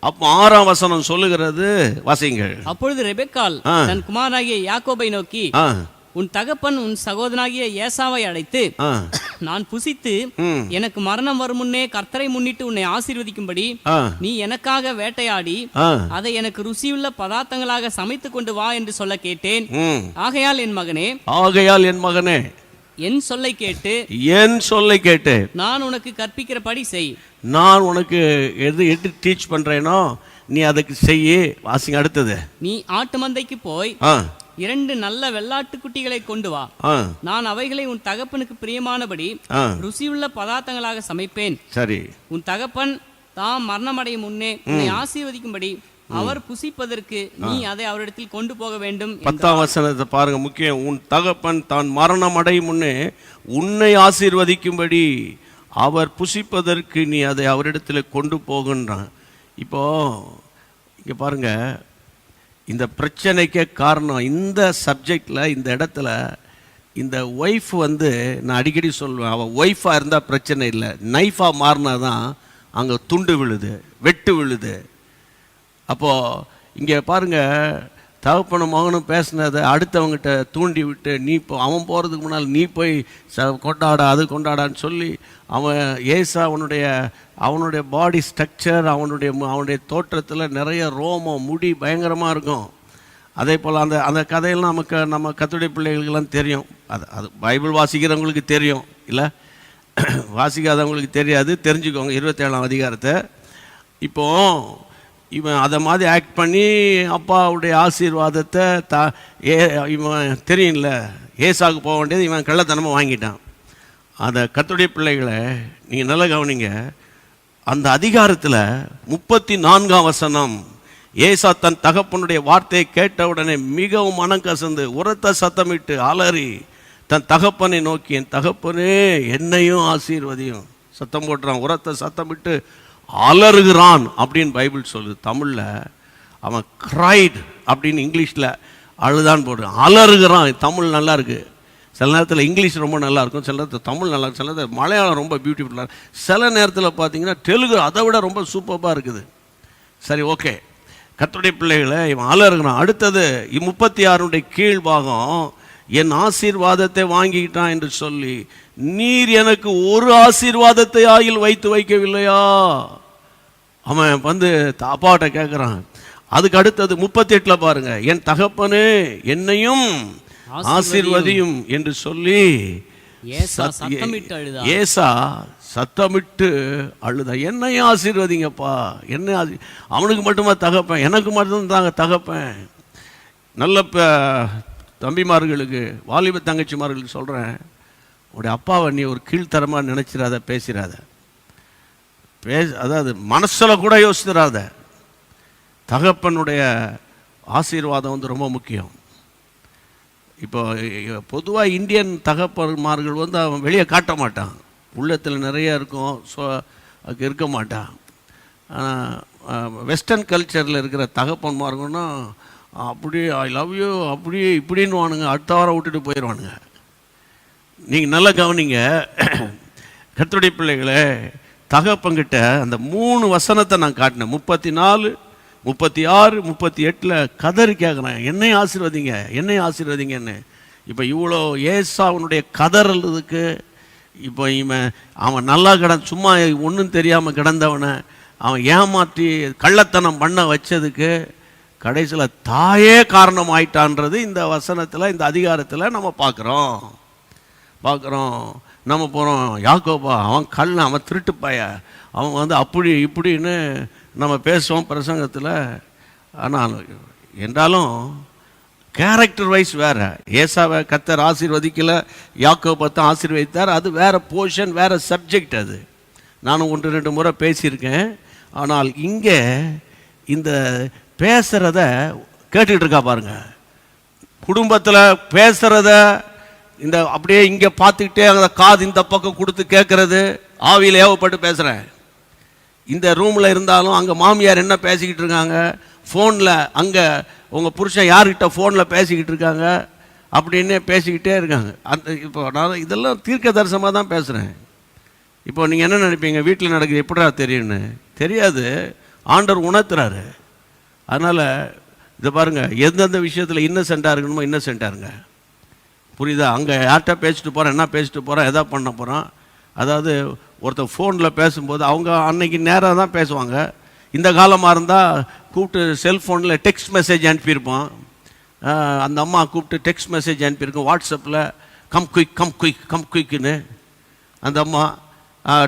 அப்போ 6ஆம் வசனம் சொல்லுகிறது, வாசிங்கள். அப்பொழுது ரெபெக்காள் தன் குமாரனாகிய யாக்கோபை நோக்கி, உன் தகப்பன் உன் சகோதரனாகிய ஏசாவை அழைத்து, நான் புசித்து எனக்கு மரணம் வரும் முன்னே கர்த்தரை முன்னிட்டு உன்னை ஆசீர்வதிக்கும்படி நீ எனக்காக வேட்டையாடி அதை எனக்கு ருசியுள்ள பதார்த்தங்களாக சமைத்து கொண்டு வா என்று சொல்ல கேட்டேன். ஆகையால் என் மகனே என் சொல்லை கேட்டு நான் உனக்கு கற்பிக்கிறபடி செய். நான் உனக்கு எது டீச் பண்றேனோ நீ அதுக்கு செய்யி. வாசிங்க அடுத்தது. நீ ஆட்டு மந்தைக்கு போய் 2 நல்ல வெள்ளாட்டு குட்டிகளை கொண்டு வா. நான் அவைகளை உன் தகப்பனுக்கு பிரியமானபடி ருசியுள்ள பதார்த்தங்களாக சமைப்பேன். சரி. உன் தகப்பன் தாம் மரணமடையும் முன்னே உன்னை ஆசீர்வதிக்கும்படி அவர் புசிப்பதற்கு நீ அதை அவரிடத்தில் கொண்டு போக வேண்டும். 10ஆம் வசனத்தை பாருங்க, முக்கியம். உன் தகப்பன் தான் மரணம் அடையும் முன்னே உன்னை ஆசீர்வதிக்கும்படி அவர் புசிப்பதற்கு நீ அதை அவரிடத்தில் கொண்டு போகின்றான். இப்போ இங்க பாருங்க, இந்த பிரச்சனைக்கே காரணம் இந்த சப்ஜெக்டில், இந்த இடத்துல இந்த ஒய்ஃப் நான் அடிக்கடி சொல்லுவேன், அவள் ஒய்ஃபாக இருந்தால் பிரச்சனை இல்லை, நைஃபாக மாறினா தான் அங்கே துண்டு விழுது, வெட்டு விழுது. அப்போது இங்கே பாருங்கள், தகப்பனும் மகனும் பேசினதை அடுத்தவங்ககிட்ட தூண்டி விட்டு, நீ இப்போ அவன் போகிறதுக்கு முன்னால் நீ போய் கொண்டாடா அது கொண்டாடான்னு சொல்லி அவன் ஏசா அவனுடைய பாடி ஸ்ட்ரக்சர், அவனுடைய தோற்றத்தில் நிறைய ரோமம், முடி பயங்கரமாக இருக்கும். அதே போல் அந்த கதையெல்லாம் நம்ம கர்த்தருடைய பிள்ளைகளுக்கெல்லாம் தெரியும். அது பைபிள் வாசிக்கிறவங்களுக்கு தெரியும், இல்லை வாசிக்காதவங்களுக்கு தெரியாது. தெரிஞ்சுக்கோங்க 27ஆம் அதிகாரத்தை. இப்போது இவன் அதை மாதிரி ஆக்ட் பண்ணி அப்பாவுடைய ஆசீர்வாதத்தை இவன் தெரியும்ல, ஏசாவுக்கு போக வேண்டியது இவன் கள்ளத்தனமாக வாங்கிட்டான். அந்த கர்த்தருடைய பிள்ளைகளை நீங்கள் நல்லா கவனிங்க. அந்த அதிகாரத்தில் 34ஆம் வசனம், ஏசா தன் தகப்பனுடைய வார்த்தையை கேட்டவுடனே மிகவும் மனம் கசந்து உரத்த சத்தமிட்டு அலறி தன் தகப்பனை நோக்கி, என் தகப்பனே என்னையும் ஆசீர்வதியும் சத்தம் போட்டுறான். உரத்த சத்தமிட்டு அலறுகிறான் அப்படின்னு பைபிள் சொல்லுது. தமிழில் அவன் கிரைட் அப்படின்னு இங்கிலீஷில் அழுதான் போடுறான். அலறுகிறான். தமிழ் நல்லா இருக்கு. சில நேரத்தில் இங்கிலீஷ் ரொம்ப நல்லா இருக்கும், சில நேரத்தில் தமிழ் நல்லா இருக்கும், சில நேரத்தில் மலையாளம் ரொம்ப பியூட்டிஃபுல்லாக, சில நேரத்தில் பார்த்தீங்கன்னா தெலுங்கு அதை விட ரொம்ப சூப்பராக இருக்குது. சரி, ஓகே. கர்த்தருடைய பிள்ளைகளை இவன் அலறுகிறான். அடுத்தது 36 கீழ்பாகம், என் ஆசீர்வாதத்தை வாங்கிக்கிட்டான் என்று சொல்லி, நீர் எனக்கு ஒரு ஆசீர்வாதத்தை ஆயில் வைத்து வைக்கவில்லையா? அவன் அப்பாட்ட கேட்குறான். அதுக்கு அடுத்தது 38 பாருங்க, என் தகப்பனே என்னையும் ஆசீர்வதியும் என்று சொல்லி ஏசா சத்தமிட்டு அழுதா. என்னையும் ஆசீர்வதிங்கப்பா, என்ன அவனுக்கு மட்டுமா தகப்பேன், எனக்கு மட்டும் தாங்க தகப்பேன். நல்ல தம்பிமார்களுக்கு, வாலிப தங்கச்சிமார்களுக்கு சொல்கிறேன், உடைய அப்பாவை நீ ஒரு கீழ்த்தரமாக நினச்சிடாத, பேசிடாத, அதாவது மனசில் கூட யோசிச்சிடாத. தகப்பனுடைய ஆசீர்வாதம் ரொம்ப முக்கியம். இப்போ பொதுவாக இந்தியன் தகப்பன்மார்கள் அவன் வெளியே காட்ட மாட்டான், உள்ளத்தில் நிறைய இருக்கும், அதுக்கு இருக்க மாட்டான். வெஸ்டர்ன் கல்ச்சரில் இருக்கிற தகப்பன்மார்கள்னா அப்படியே ஐ லவ் யூ அப்படியே இப்படின்னு வானுங்க, அடுத்த வாரம் விட்டுட்டு போயிடுவானுங்க. நீங்கள் நல்லா கவனிங்க கர்த்தருடைய பிள்ளைகளை, தகப்பங்கிட்ட அந்த 3 வசனத்தை நான் காட்டினேன். 34, 36, 38 கதறி கேட்குறேன், என்னை ஆசீர்வதிங்க, என்னை ஆசீர்வதிங்கன்னு. இப்போ இவ்வளோ ஏசாவுனுடைய கதறலுக்கு இப்போ அவன் நல்லா சும்மா ஒன்றும் தெரியாமல் கிடந்தவனை அவன் ஏமாற்றி கள்ளத்தனம் பண்ண வச்சதுக்கு கடைசியில் தாயே காரணம் ஆயிட்டான்றது இந்த வசனத்தில், இந்த அதிகாரத்தில் நம்ம பார்க்குறோம். நம்ம போகிறோம், யாக்கோபா அவன் அவன் திருட்டுப்பாய, அவன் அப்படி இப்படின்னு நம்ம பேசுவோம் பிரசங்கத்தில். ஆனால் என்றாலும் கேரக்டர் வைஸ் வேறு. ஏசாவை கர்த்தர் ஆசீர்வதிக்கலை, யாக்கோபை தான் ஆசீர்வதித்தார். அது வேறு போர்ஷன், வேறு சப்ஜெக்ட். அது நானும் 1-2 முறை பேசியிருக்கேன். ஆனால் இங்கே இந்த பேசுகிறத கேட்டுக்கிட்டு இருக்கா பாருங்க. குடும்பத்தில் பேசுகிறத இந்த அப்படியே இங்கே பார்த்துக்கிட்டே அந்த காது இந்த பக்கம் கொடுத்து கேட்குறது. ஆவியில் ஏவப்பட்டு பேசுகிறேன். இந்த ரூமில் இருந்தாலும் அங்கே மாமியார் என்ன பேசிக்கிட்டு இருக்காங்க, ஃபோனில் அங்கே உங்கள் புருஷன் யார்கிட்ட ஃபோனில் பேசிக்கிட்டு இருக்காங்க அப்படின்னு பேசிக்கிட்டே இருக்காங்க. இப்போ நான் இதெல்லாம் தீர்க்க தரிசனமாக தான் பேசுகிறேன். இப்போ நீங்கள் என்ன நினைப்பீங்க, வீட்டில் நடக்குது எப்படா தெரியும்னு? தெரியாது, ஆண்டவர் உணர்த்துறாரு. அதனால் இதை பாருங்கள், எந்தெந்த விஷயத்தில் இன்னசென்ட்டாக இருக்கணுமோ இன்னசென்ட்டாக இருங்க. புரியுதா? அங்கே யார்கிட்ட பேசிட்டு போகிறேன், என்ன பேசிட்டு போகிறேன், எதா பண்ண போகிறான். அதாவது ஒருத்தர் ஃபோனில் பேசும்போது அவங்க அன்னைக்கு நேராக தான் பேசுவாங்க. இந்த காலமாக இருந்தால் கூப்பிட்டு செல்ஃபோனில் டெக்ஸ்ட் மெசேஜ் அனுப்பியிருப்போம். அந்த அம்மா கூப்பிட்டு டெக்ஸ்ட் மெசேஜ் அனுப்பியிருக்கோம் வாட்ஸ்அப்பில், கம் குயிக்னு. அந்த அம்மா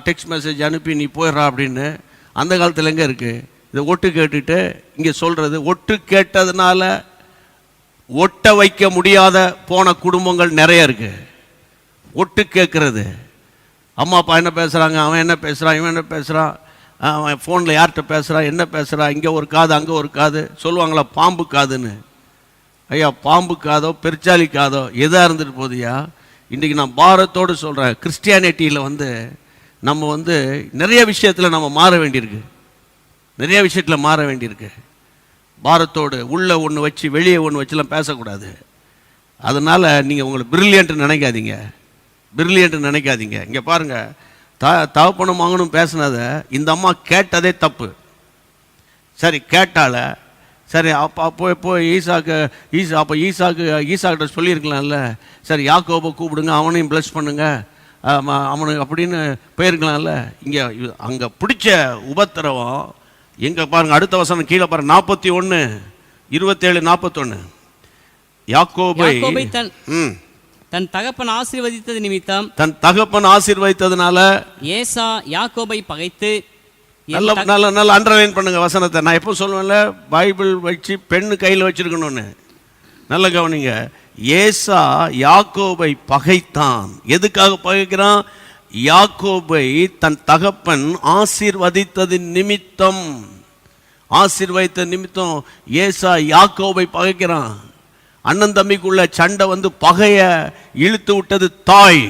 டெக்ஸ்ட் மெசேஜ் அனுப்பி நீ போயிடுறா அப்படின்னு. அந்த காலத்தில் எங்கே இருக்குது? இதை ஒட்டு கேட்டுட்டு இங்கே சொல்கிறது. ஒட்டு கேட்டதுனால ஒட்ட வைக்க முடியாத போன குடும்பங்கள் நிறைய இருக்கு. ஒட்டு கேட்கறது, அம்மா அப்பா என்ன பேசுகிறாங்க, அவன் என்ன பேசுகிறான், இவன் என்ன பேசுகிறான், அவன் ஃபோனில் யார்கிட்ட பேசுகிறான், என்ன பேசுகிறான், இங்கே ஒரு காது அங்கே ஒரு காது. சொல்லுவாங்களா பாம்பு காதுன்னு? ஐயா, பாம்பு காதோ பெருச்சாலி காதோ எதாக இருந்துட்டு போகுதுயா. இன்றைக்கி நான் பாரத்தோடு சொல்கிறேன், கிறிஸ்டியானிட்டியில் நம்ம நிறைய விஷயத்தில் நம்ம மாற வேண்டியிருக்கு. நிறைய விஷயத்தில் மாற வேண்டியிருக்கு. பாரத்தோடு உள்ளே ஒன்று வச்சு வெளியே ஒன்று வச்சுலாம் பேசக்கூடாது. அதனால் நீங்கள் உங்களை பிரில்லியன்ட்டு நினைக்காதீங்க. இங்கே பாருங்கள், தகப்பனும் மகனும் பேசினதை இந்த அம்மா கேட்டதே தப்பு. சரி கேட்டால, சரி அப்போ ஈசாக்கிட்ட சொல்லியிருக்கலாம்ல, சரி யாக்கோபை கூப்பிடுங்க, அவனையும் ப்ளஸ் பண்ணுங்க, அவனுக்கு அப்படின்னு போயிருக்கலாம்ல. இங்கே அங்கே பிடிச்ச உபத்திரவம் எங்கே பாருங்க. அடுத்த வசனம் கீழே பாருங்க, 41:27-41. யாக்கோபை தன் தகப்பன் ஆசீர்வதித்தது நிமித்தம், தன் தகப்பன் ஆசீர்வதித்ததுனால ஏசா யாக்கோபை பகைத்து. நல்ல அண்டர்லைன் பண்ணுங்க வசனத்தை. நான் எப்போ சொல்லுவேன்ல, பைபிள் வச்சு பெண்ணு கையில் வச்சிருக்கணும்னு. நல்ல கவனிங்க. ஏசா யாக்கோபை பகைத்தான். எதுக்காக பகைக்கிறான்? யாக்கோபை தன் தகப்பன் ஆசீர்வதித்தது நிமித்தம். ஏசா யாக்கோபை பகைக்கிறான். அண்ணன் தம்பிக்குள்ள சண்டை பகைய இழுத்து விட்டது தாய்.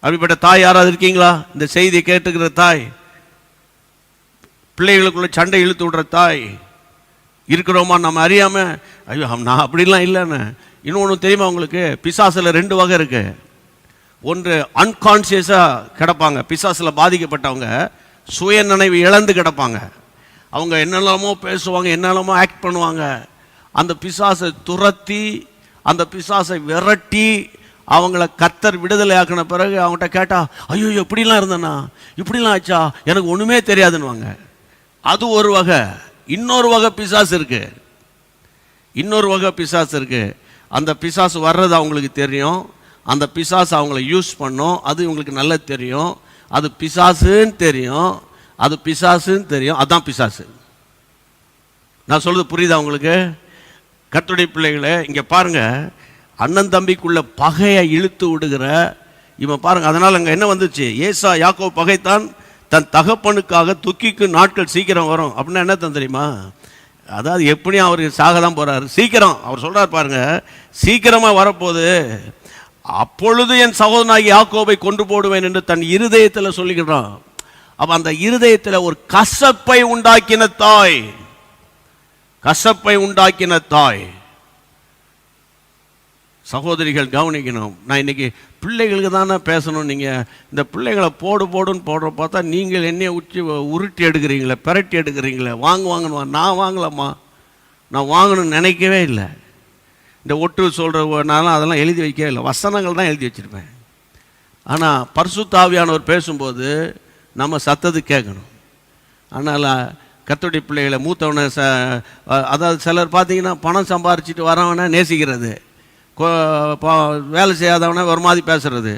அப்படிப்பட்ட தாய் யாராவது இருக்கீங்களா? இந்த செய்தியை கேட்டுக்கிற தாய், பிள்ளைகளுக்குள்ள சண்டை இழுத்து விடுற தாய் இருக்கிறோமா? நம்ம அறியாம, ஐயோ நான் அப்படிலாம் இல்லைன்னு. இன்னொன்று தெரியுமா உங்களுக்கு? பிசாசில் 2 வகை இருக்கு. ஒன்று அன்கான்சியஸாக கிடப்பாங்க. பிசாசில் பாதிக்கப்பட்டவங்க சுய நினைவு இழந்து கிடப்பாங்க. அவங்க என்னெல்லாமோ பேசுவாங்க, என்னெல்லாமோ ஆக்ட் பண்ணுவாங்க. அந்த பிசாசை துரத்தி, அந்த பிசாசை விரட்டி அவங்கள கர்த்தர் விடுதலை ஆக்கின பிறகு அவங்ககிட்ட கேட்டால், ஐயோ இப்படிலாம் இருந்தேண்ணா, இப்படிலாம் ஆச்சா, எனக்கு ஒன்றுமே தெரியாதுன்னுவாங்க. அது ஒரு வகை. இன்னொரு வகை பிசாசு இருக்கு. அந்த பிசாசு வர்றது அவங்களுக்கு தெரியும். அந்த பிசாசு அவங்கள யூஸ் பண்ணும். அது இவங்களுக்கு நல்லா தெரியும். அது பிசாசுன்னு தெரியும். அதான் பிசாசு. நான் சொல்றது புரியுதா உங்களுக்கு? கர்த்தருடைய பிள்ளைகளே, இங்கே பாருங்க, அண்ணன் தம்பிக்குள்ள பகையை இழுத்து விடுகிற இவன் பாருங்க. அதனால் அங்கே என்ன வந்துச்சு? ஏசா யாக்கோபு பகைத்தான், தன் தகப்பனுக்காக துக்கிக்கு நாட்கள் சீக்கிரம் வரும். அப்படின்னா என்ன தெரியுமா? அதாவது எப்படியும் அவருக்கு சாக தான் போறாரு. சீக்கிரம் அவர் சொல்றார் பாருங்க, சீக்கிரமாக வரப்போகுது. அப்பொழுது என் சகோதரனாகி யாக்கோபை கொண்டு போடுவேன் என்று தன் இருதயத்தில் சொல்லுகிறான். அப்ப அந்த இருதயத்தில் ஒரு கசப்பை உண்டாக்கின தாய். சகோதரிகள் கவனிக்கணும். நான் இன்னைக்கு பிள்ளைகளுக்கு தானே பேசணும். நீங்கள் இந்த பிள்ளைகளை போடுன்னு போடுற பார்த்தா நீங்கள் என்னைய உருட்டி எடுக்கிறீங்களே, பிரட்டி எடுக்கிறீங்களே, வாங்கணும். நான் வாங்கலாமா? நான் வாங்கணும்னு நினைக்கவே இல்லை. இந்த ஒட்டு சொல்கிறனாலும் அதெல்லாம் எழுதி வைக்கவே இல்லை. வசனங்கள் தான் எழுதி வச்சுருப்பேன். ஆனால் பரிசுத்த ஆவியானவர் பேசும்போது நம்ம சத்தது கேட்கணும். அதனால் கர்த்தருடைய பிள்ளைகளை மூத்தவனை அதாவது சிலர் பார்த்தீங்கன்னா பணம் சம்பாரிச்சிட்டு வரவனை நேசிக்கிறது, வேலை செய்யாதவனை ஒரு மாதிரி பேசுறது,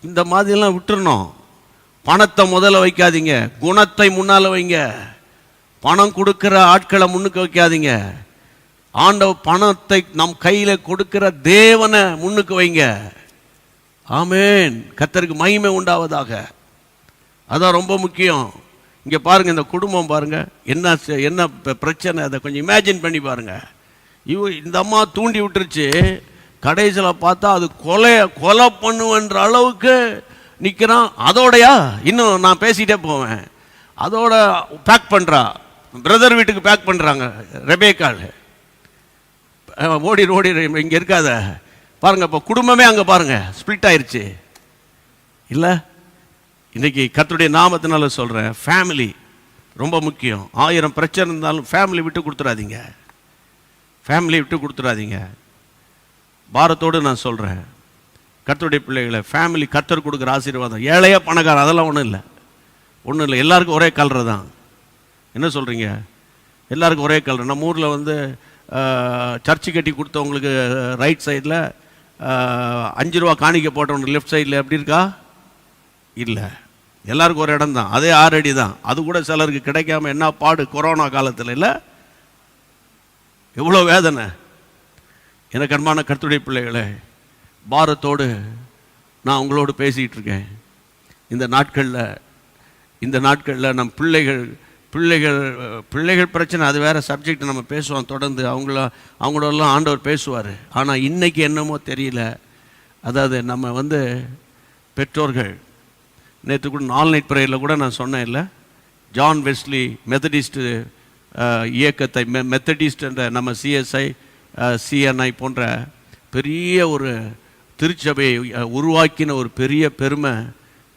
இந்த மாதிரிலாம் விட்டுறணும். பணத்தை முதல்ல வைக்காதீங்க, குணத்தை முன்னால் வைங்க. பணம் கொடுக்குற ஆட்களை முன்னுக்கு வைக்காதீங்க. ஆண்டவர் பணத்தை நம் கையில் கொடுக்கிற தேவனை முன்னுக்கு வைங்க. ஆமென். கர்த்தருக்கு மகிமை உண்டாவதாக. அதான் ரொம்ப முக்கியம். இங்கே பாருங்கள், இந்த குடும்பம் பாருங்கள், என்ன பிரச்சனை, அதை கொஞ்சம் இமேஜின் பண்ணி பாருங்கள். இந்த அம்மா தூண்டி விட்டுருச்சு, கடைசியில் பார்த்தா அது கொலை பண்ணுவன்ற அளவுக்கு நிற்கிறான். அதோடையா இன்னும் நான் பேசிகிட்டே போவேன். அதோட பேக் பண்ணுறா, பிரதர் வீட்டுக்கு பேக் பண்ணுறாங்க. ரெபேக்காள் ஓடிடு இங்கே இருக்காத பாருங்கள். இப்போ குடும்பமே அங்கே பாருங்கள் ஸ்பிளிட் ஆயிடுச்சு இல்லை? இன்றைக்கி கர்த்தருடைய நாமத்தினால சொல்கிறேன், ஃபேமிலி ரொம்ப முக்கியம். 1000 பிரச்சனை இருந்தாலும் ஃபேமிலி விட்டு கொடுத்துடாதீங்க, ஃபேமிலி விட்டு கொடுத்துடாதீங்க. பாரத்தோடு நான் சொல்கிறேன், கர்த்தருடைய பிள்ளைகளை, ஃபேமிலி கர்த்தர் கொடுக்குற ஆசீர்வாதம். ஏழையா பணக்காரன் அதெல்லாம் ஒன்றும் இல்லை, எல்லாருக்கும் ஒரே கலர் தான். என்ன சொல்கிறீங்க? எல்லாருக்கும் ஒரே கலர். நம்ம ஊரில் வந்து சர்ச்சு கட்டி கொடுத்தவங்களுக்கு ரைட் சைடில் 5 ரூபா காணிக்க போட்டவனுக்கு லெஃப்ட் சைடில் எப்படி இருக்கா? இல்லை, எல்லாருக்கும் ஒரு இடம் தான், அதே 6 அடி தான். அது கூட சிலருக்கு கிடைக்காம என்ன பாடு கொரோனா காலத்தில் இல்லை? எவ்வளோ வேதனை. எனக்கு அன்பான கர்த்தருடைய பிள்ளைகளே, பாரத்தோடு நான் உங்களோடு பேசிகிட்டு இருக்கேன். இந்த நாட்களில் நம் பிள்ளைகள் பிரச்சனை, அது வேறு சப்ஜெக்ட், நம்ம பேசுவோம் தொடர்ந்து. அவங்களோடலாம் ஆண்டவர் பேசுவார். ஆனால் இன்றைக்கி என்னமோ தெரியல. அதாவது நம்ம வந்து பெற்றோர்கள், நேற்று கூட 4 நைட் ப்ரேயரில் கூட நான் சொன்னேன் இல்லை, ஜான் வெஸ்லி மெத்தடிஸ்ட் இயக்கத்தை, மெத்தடிஸ்ட் என்ற நம்ம சிஎஸ்ஐ சிஎன்ஐ போன்ற பெரிய ஒரு திருச்சபையை உருவாக்கின ஒரு பெரிய பெருமை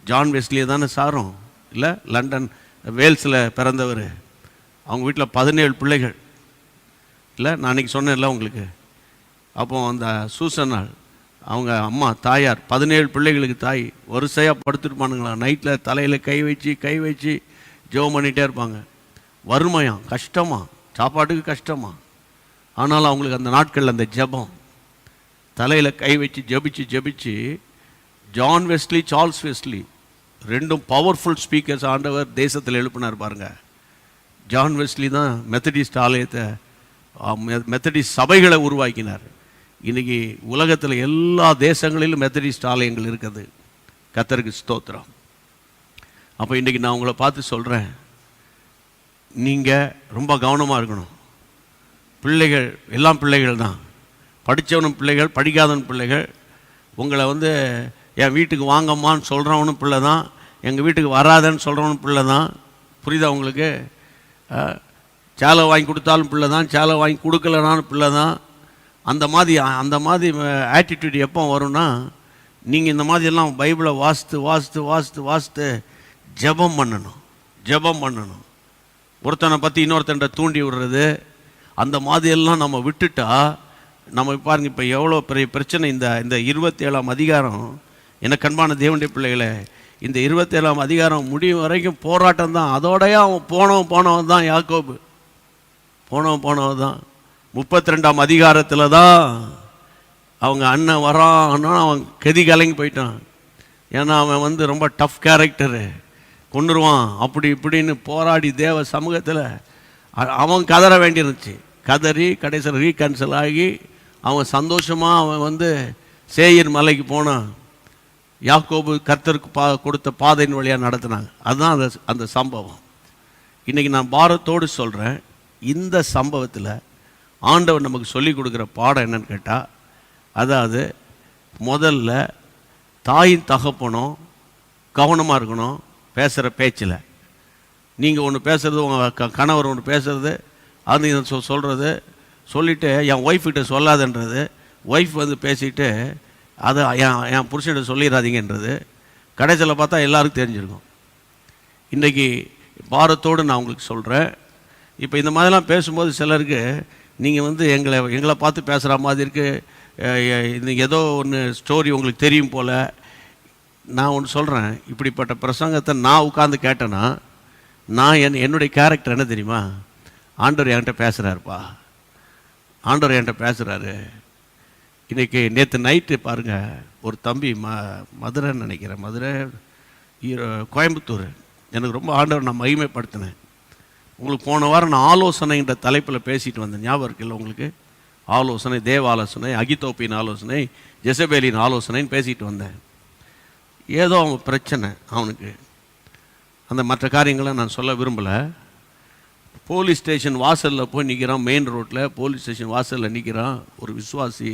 ஜான் வெஸ்லியை தானே சாரும் இல்லை? லண்டன் வேல்ஸில் பிறந்தவர். அவங்க வீட்டில் 17 பிள்ளைகள் இல்லை? நான் அன்றைக்கி சொன்னேன்ல உங்களுக்கு. அப்போ அந்த சூசனால் அவங்க அம்மா தாயார் 17 பிள்ளைகளுக்கு தாய் வரிசையாக படுத்துருப்பானுங்களா. நைட்டில் தலையில் கை வச்சு ஜெபம் பண்ணிகிட்டே இருப்பாங்க. வறுமையா, கஷ்டமா, சாப்பாட்டுக்கு கஷ்டமா. ஆனாலும் அவங்களுக்கு அந்த நாட்களில் அந்த ஜெபம், தலையில் கை வச்சு ஜெபிச்சு John Wesley, Charles Wesley, 2 powerful speakers ஆண்டவர் தேசத்தில் எழுப்பினார் பாருங்க. ஜான் வெஸ்லி தான் மெத்தடிஸ்ட் ஆலயத்தை, மெத்தடிஸ்ட் சபைகளை உருவாக்கினார். இன்றைக்கி உலகத்தில் எல்லா தேசங்களிலும் மெத்தடிஸ்ட் ஆலயங்கள் இருக்குது. கர்த்தருக்கு ஸ்தோத்திரம். அப்போ இன்றைக்கி நான் உங்களை பார்த்து சொல்கிறேன், நீங்கள் ரொம்ப கவனமாக இருக்கணும். பிள்ளைகள் எல்லாம் பிள்ளைகள் தான், படித்தவனும் பிள்ளைகள், படிக்காதவனும் பிள்ளைகள். உங்களை வந்து என் வீட்டுக்கு வாங்கம்மான்னு சொல்கிறவனும் பிள்ளை தான், எங்கள் வீட்டுக்கு வராதன்னு சொல்கிறவனும் பிள்ளை தான். புரியுதா உங்களுக்கு? சேலை வாங்கி கொடுத்தாலும் பிள்ளை தான், சேலை வாங்கி கொடுக்கலனாலும் பிள்ளை தான். அந்த மாதிரி ஆட்டிடியூட் எப்போ வரும்னா, நீங்கள் இந்த மாதிரியெல்லாம் பைபிளை வாசித்து ஜெபம் பண்ணணும். ஒருத்தனை பற்றி இன்னொருத்தன்ட்ட தூண்டி விடுறது, அந்த மாதிரியெல்லாம் நம்ம விட்டுட்டா, நம்ம பாருங்கள் இப்போ எவ்வளோ பெரிய பிரச்சனை. இந்த 27ஆம் அதிகாரம், எனக்கு அன்பான தேவனுடைய பிள்ளைகளை, இந்த 27ஆம் அதிகாரம் முடியும் வரைக்கும் போராட்டம் தான். அதோடய அவன் போனவன் தான் யாக்கோபு, போனவன் தான். 32ஆம் அதிகாரத்தில் தான் அவங்க அண்ணன் வரான்னா அவன் கதி கலங்கி போயிட்டான். ஏன்னா அவன் வந்து ரொம்ப டஃப் கேரக்டரு, கொண்டுருவான் அப்படி இப்படின்னு போராடி தேவ சமூகத்தில் அவன் கதற வேண்டியிருந்துச்சு. கதறி கடைசியில் ரீகன்சல் ஆகி அவன் சந்தோஷமாக அவன் வந்து சேயீர் மலைக்கு போனான். யாக்கோபு கர்த்தருக்கு கொடுத்த பாதையின் வழியாக நடத்தினாங்க. அதுதான் அந்த சம்பவம். இன்றைக்கி நான் பாரத்தோடு சொல்கிறேன், இந்த சம்பவத்தில் ஆண்டவர் நமக்கு சொல்லி கொடுக்குற பாடம் என்னன்னு கேட்டால், அதாவது முதல்ல தாயின் தகப்பனும் கவனமாக இருக்கணும் பேசுகிற பேச்சில். நீங்கள் ஒன்று பேசுகிறது, உங்கள் கணவர் ஒன்று பேசுகிறது, அது நீங்கள் சொல்கிறது, சொல்லிவிட்டு என் ஒய்ஃப்கிட்ட சொல்லாதன்றது, ஒய்ஃப் வந்து பேசிட்டு அதை என் புருஷன்கிட்ட சொல்லிடாதீங்கன்றது, கடைசியில் பார்த்தா எல்லாருக்கும் தெரிஞ்சிருக்கும். இன்றைக்கி பாரத்தோடு நான் உங்களுக்கு சொல்கிறேன், இப்போ இந்த மாதிரிலாம் பேசும்போது சிலருக்கு நீங்கள் வந்து எங்களை பார்த்து பேசுகிற மாதிரி இருக்குது, இன்றைக்கி ஏதோ ஒன்று ஸ்டோரி உங்களுக்கு தெரியும் போல், நான் ஒன்று சொல்கிறேன், இப்படிப்பட்ட பிரசங்கத்தை நான் உட்கார்ந்து கேட்டேன்னா நான் என்னுடைய கேரக்டர் என்ன தெரியுமா? ஆண்டவர் என்கிட்ட பேசுகிறாருப்பா, ஆண்டவர் என்கிட்ட பேசுகிறாரு. இன்றைக்கி நேற்று நைட்டு பாருங்கள், ஒரு தம்பி மதுரைன்னு நினைக்கிறேன், மதுரை கோயம்புத்தூர், எனக்கு ரொம்ப ஆண்டவர் நான் மகிமைப்படுத்தினேன். உங்களுக்கு போன வாரம் நான் ஆலோசனைன்ற தலைப்பில் பேசிட்டு வந்தேன், ஞாபகம் இருக்குல்ல உங்களுக்கு? ஆலோசனை, தேவ ஆலோசனை, அகித்தோப்பின் ஆலோசனை, ஜெசபேலின் ஆலோசனைன்னு பேசிட்டு வந்தேன். ஏதோ அவன் பிரச்சனை அவனுக்கு, அந்த மற்ற காரியங்களை நான் சொல்ல விரும்பலை. போலீஸ் ஸ்டேஷன் வாசலில் போய் நிற்கிறான், மெயின் ரோட்டில் போலீஸ் ஸ்டேஷன் வாசலில் நிற்கிறான் ஒரு விசுவாசி.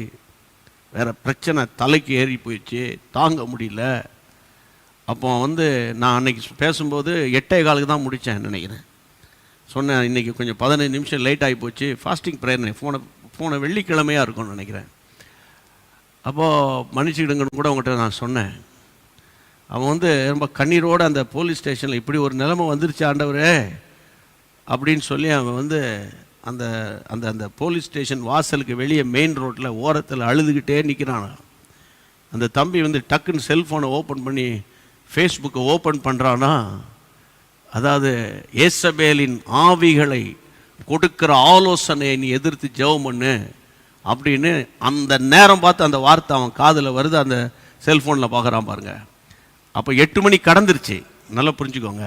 வேறு பிரச்சனை தலைக்கு ஏறி போயிடுச்சு, தாங்க முடியல. அப்போ நான் அன்றைக்கி பேசும்போது 8:15 தான் முடித்தேன் நினைக்கிறேன். சொன்னேன் இன்றைக்கி கொஞ்சம் 15 நிமிஷம் லேட் ஆகி போச்சு, ஃபாஸ்டிங் ப்ரேயர் போன வெள்ளிக்கிழமையாக இருக்கும்னு நினைக்கிறேன். அப்போது மன்னிச்சுக்கிடுங்கன்னு கூட அவங்ககிட்ட நான் சொன்னேன். அவன் ரொம்ப கண்ணீரோடு அந்த போலீஸ் ஸ்டேஷனில் இப்படி ஒரு நிலைமை வந்துருச்சு ஆண்டவரே அப்படின்னு சொல்லி அவன் அந்த அந்த அந்த போலீஸ் ஸ்டேஷன் வாசலுக்கு வெளியே மெயின் ரோட்டில் ஓரத்தில் அழுதுகிட்டே நிற்கிறான். அந்த தம்பி டக்குன்னு செல்ஃபோனை ஓப்பன் பண்ணி ஃபேஸ்புக்கை ஓப்பன் பண்ணுறான்னா, அதாவது ஏசபேலின் ஆவிகளை கொடுக்குற ஆலோசனையை நீ எதிர்த்து ஜெபம் பண்ணு அப்படின்னு அந்த நேரம் பார்த்து அந்த வார்த்தை அவன் காதில் வருது. அந்த செல்ஃபோனில் பார்க்குறான் பாருங்க. அப்போ 8 மணி கடந்துருச்சு. நல்லா புரிஞ்சுக்கோங்க,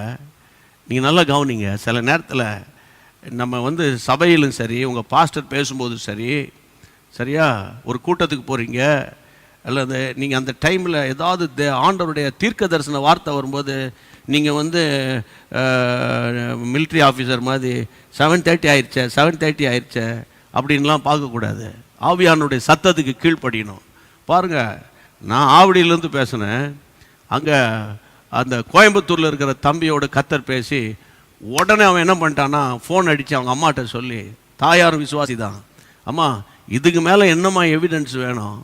நீங்கள் நல்லா கவனிங்க. சில நேரத்தில் நம்ம சபையிலும் சரி, உங்கள் பாஸ்டர் பேசும்போதும் சரி, சரியா, ஒரு கூட்டத்துக்கு போகிறீங்க அல்லது நீங்கள் அந்த டைமில் ஏதாவது ஆண்டவருடைய தீர்க்க தரிசன வார்த்தை வரும்போது நீங்கள் மிலிட்ரி ஆஃபீஸர் மாதிரி 7:30 ஆயிடுச்சே அப்படின்லாம் பார்க்கக்கூடாது. ஆவியானுடைய சத்தத்துக்கு கீழ்ப்படியணும். பாருங்கள், நான் ஆவடியிலேருந்து பேசினேன். அங்கே அந்த கோயம்புத்தூரில் இருக்கிற தம்பியோட கத்தர் பேசி உடனே அவன் என்ன பண்ணிட்டான்னா ஃபோன் அடித்து அவங்க அம்மாட்ட சொல்லி, தாயாரும் விசுவாசி தான், அம்மா இதுக்கு மேலே என்னம்மா எவிடன்ஸ் வேணும்?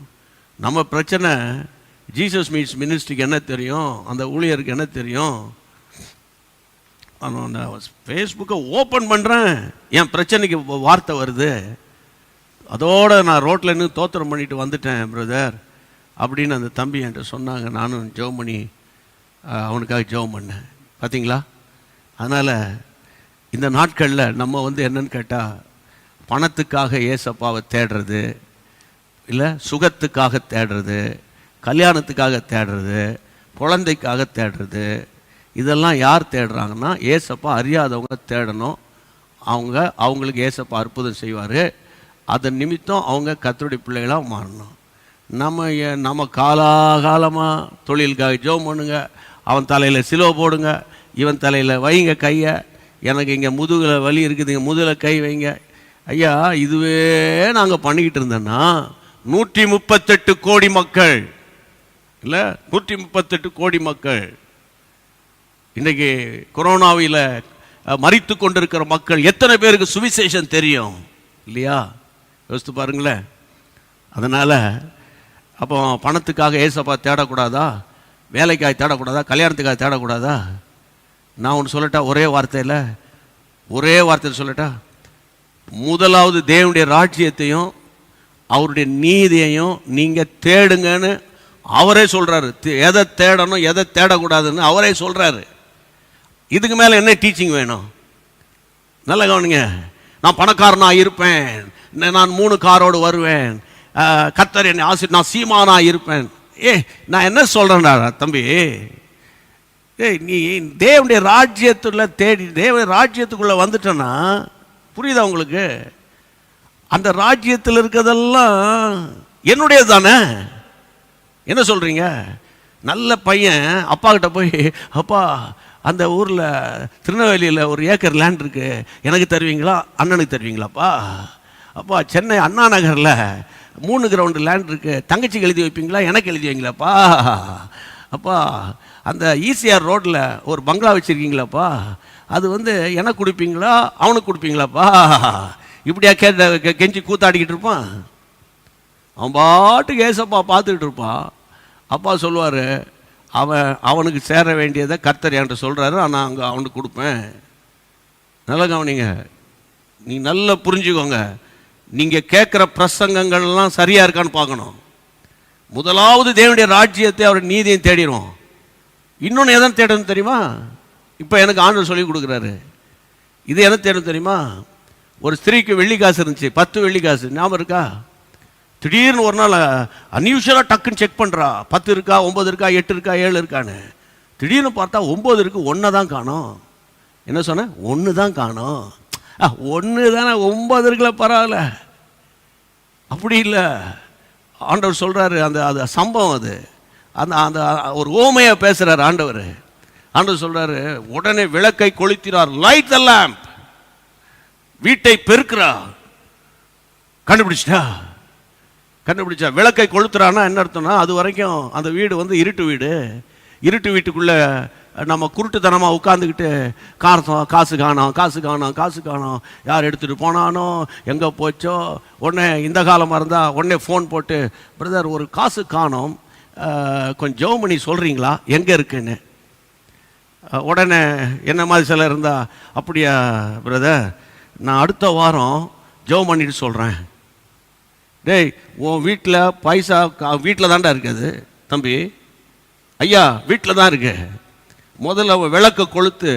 நம்ம பிரச்சனை ஜீசஸ் மீட்ஸ் மினிஸ்ட்ரிக்கு என்ன தெரியும், அந்த ஊழியருக்கு என்ன தெரியும்? நான் ஃபேஸ்புக்கை ஓப்பன் பண்ணுறேன், என் பிரச்சனைக்கு வார்த்தை வருது, அதோடு நான் ரோட்டில் இன்னும் தோத்திரம் பண்ணிட்டு வந்துட்டேன் பிரதர் அப்படின்னு அந்த தம்பி என்கிட்ட சொன்னாங்க. நானும் ஜெபம் பண்ணி அவனுக்காக ஜெபம் பண்ணேன். பார்த்தீங்களா? அதனால் இந்த நாட்களில் நம்ம என்னன்னு கேட்டால், பணத்துக்காக ஏசப்பாவை தேடுறது இல்லை, சுகத்துக்காக தேடுறது, கல்யாணத்துக்காக தேடுறது, குழந்தைக்காக தேடுறது, இதெல்லாம் யார் தேடுறாங்கன்னா ஏசப்பா அறியாதவங்க தேடணும். அவங்களுக்கு ஏசப்பா அற்புதம் செய்வார். அதன் நிமித்தம் அவங்க கர்த்தருடைய பிள்ளைகளாக மாறணும். நம்ம காலாகாலமாக தொழிலுக்காக ஜெபம் பண்ணுங்க, அவன் தலையில் சிலுவை போடுங்க, இவன் தலையில் வைங்க கையை, எனக்கு இங்கே முதுகில் வலி இருக்குது, இங்கே முதுகில் கை வைங்க. ஐயா, இதுவே நாங்கள் பண்ணிக்கிட்டு இருந்தோன்னா 138 கோடி மக்கள் இல்லை, 138 கோடி மக்கள் இன்றைக்கி கொரோனாவில் மரித்து கொண்டிருக்கிற மக்கள் எத்தனை பேருக்கு சுவிசேஷம் தெரியும் இல்லையா? யோசித்து பாருங்களேன். அதனால் அப்போ பணத்துக்காக ஏசப்பா தேடக்கூடாதா? வேலைக்காக தேடக்கூடாதா? கல்யாணத்துக்காக தேடக்கூடாதா? நான் ஒன்று சொல்லட்டா, ஒரே வார்த்தையில் சொல்லட்டா, முதலாவது தேவனுடைய ராஜ்யத்தையும் அவருடைய நீதியையும் நீங்கள் தேடுங்கன்னு அவரே சொல்கிறாரு. எதை தேடணும் எதை தேடக்கூடாதுன்னு அவரே சொல்கிறாரு. இதுக்கு மேலே என்ன டீச்சிங் வேணும்? நல்ல கவனிங்க. நான் பணக்காரனாக இருப்பேன், நான் 3 காரோடு வருவேன், கர்த்தர் என்னை நான் சீமானாக இருப்பேன். நான் என்ன சொல்கிறேன்டா தம்பி, நீ தேவனுடைய ராஜ்யத்தில் தேடி தேவனுடைய ராஜ்யத்துக்குள்ளே வந்துட்டேன்னா, புரியுதா உங்களுக்கு? அந்த ராஜ்யத்தில் இருக்கிறதெல்லாம் என்னுடையது தானே. என்ன சொல்கிறீங்க? நல்ல பையன் அப்பா கிட்ட போய், அப்பா அந்த ஊரில் திருநெல்வேலியில் 1 ஏக்கர் லேண்ட் இருக்குது, எனக்கு தருவீங்களா? அண்ணனுக்கு தருவீங்களாப்பா? அப்பா சென்னை அண்ணா நகரில் 3 கிரவுண்டு லேண்ட் இருக்குது, தங்கச்சிக்கு எழுதி வைப்பீங்களா? எனக்கு எழுதி வைங்களாப்பா? அப்பா அந்த ஈசிஆர் ரோட்டில் ஒரு பங்களா வச்சுருக்கீங்களாப்பா, அது எனக்கு கொடுப்பீங்களா அவனுக்கு கொடுப்பீங்களாப்பா? இப்படியா கெஞ்சி கூத்தாடிக்கிட்டு இருப்பான். அவன் பாட்டுக்கு ஏசப்பா பார்த்துக்கிட்டு இருப்பான். அப்பா சொல்லுவார், அவனுக்கு சேர வேண்டியதை கர்த்தர் என்கிட்ட சொல்கிறாரு, ஆனால் அங்கே அவனுக்கு கொடுப்பேன். நல்லா கவனிங்க, நீ நல்லா புரிஞ்சுக்கோங்க. நீங்கள் கேட்குற பிரசங்கங்கள்லாம் சரியாக இருக்கான்னு பார்க்கணும். முதலாவது தேவனுடைய ராஜ்யத்தை அவர் நீதியும் தேடிடுவோம். இன்னொன்று எதை தேடணும் தெரியுமா? இப்போ எனக்கு ஆண்டவர் சொல்லி கொடுக்குறாரு. இது எதை தேடணும் தெரியுமா? ஒரு ஸ்திரீக்கு வெள்ளி காசு இருந்துச்சு, 10 வெள்ளி காசு, ஞாபகம் இருக்கா? திடீர்னு ஒரு நாள் அன்யூஷுவலாக டக்குன்னு செக் பண்ணுறா, 10 இருக்கா, 9 இருக்கா, 8 இருக்கா, 7 இருக்கான்னு. திடீர்னு பார்த்தா 9 இருக்கு, 1 தான் காணோம். என்ன சொன்ன? 1 தான் காணோம். 1 தானே, 9 இருக்குல்ல, பரவாயில்ல. அப்படி இல்லை, ஆண்டவர் சொல்கிறாரு. அந்த சம்பவம் அது, அந்த அந்த ஒரு ஓமையை பேசுகிறார் ஆண்டவர். ஆண்டவர் சொல்கிறாரு, உடனே விளக்கை கொளுத்தினார், லைட் த லேம்ப். வீட்டை பெருக்கிறா, கண்டுபிடிச்சிட்டா. விளக்கை கொளுத்துறான்னா என்ன அர்த்தம்னா, அது வரைக்கும் அந்த வீடு வந்து இருட்டு வீடு. இருட்டு வீட்டுக்குள்ளே நம்ம குருட்டுத்தனமாக உட்காந்துக்கிட்டு காசு காணோம், யார் எடுத்துகிட்டு போனானோ, எங்கே போச்சோ. உடனே இந்த காலமாக இருந்தால் உடனே ஃபோன் போட்டு, பிரதர் ஒரு காசு காணோம், கொஞ்சம் ஜெபம் பண்ணி சொல்கிறீங்களா, எங்கே இருக்குன்னு. உடனே என்ன மாதிரி சிலர் இருந்தால், அப்படியா பிரதர், நான் அடுத்த வாரம் ஜெபம் பண்ணிட்டு சொல்கிறேன். டேய், உன் வீட்டில் பைசா வீட்டில் தான்டா இருக்குது தம்பி, ஐயா வீட்டில் தான் இருக்கு. முதல்ல விளக்க கொளுத்து.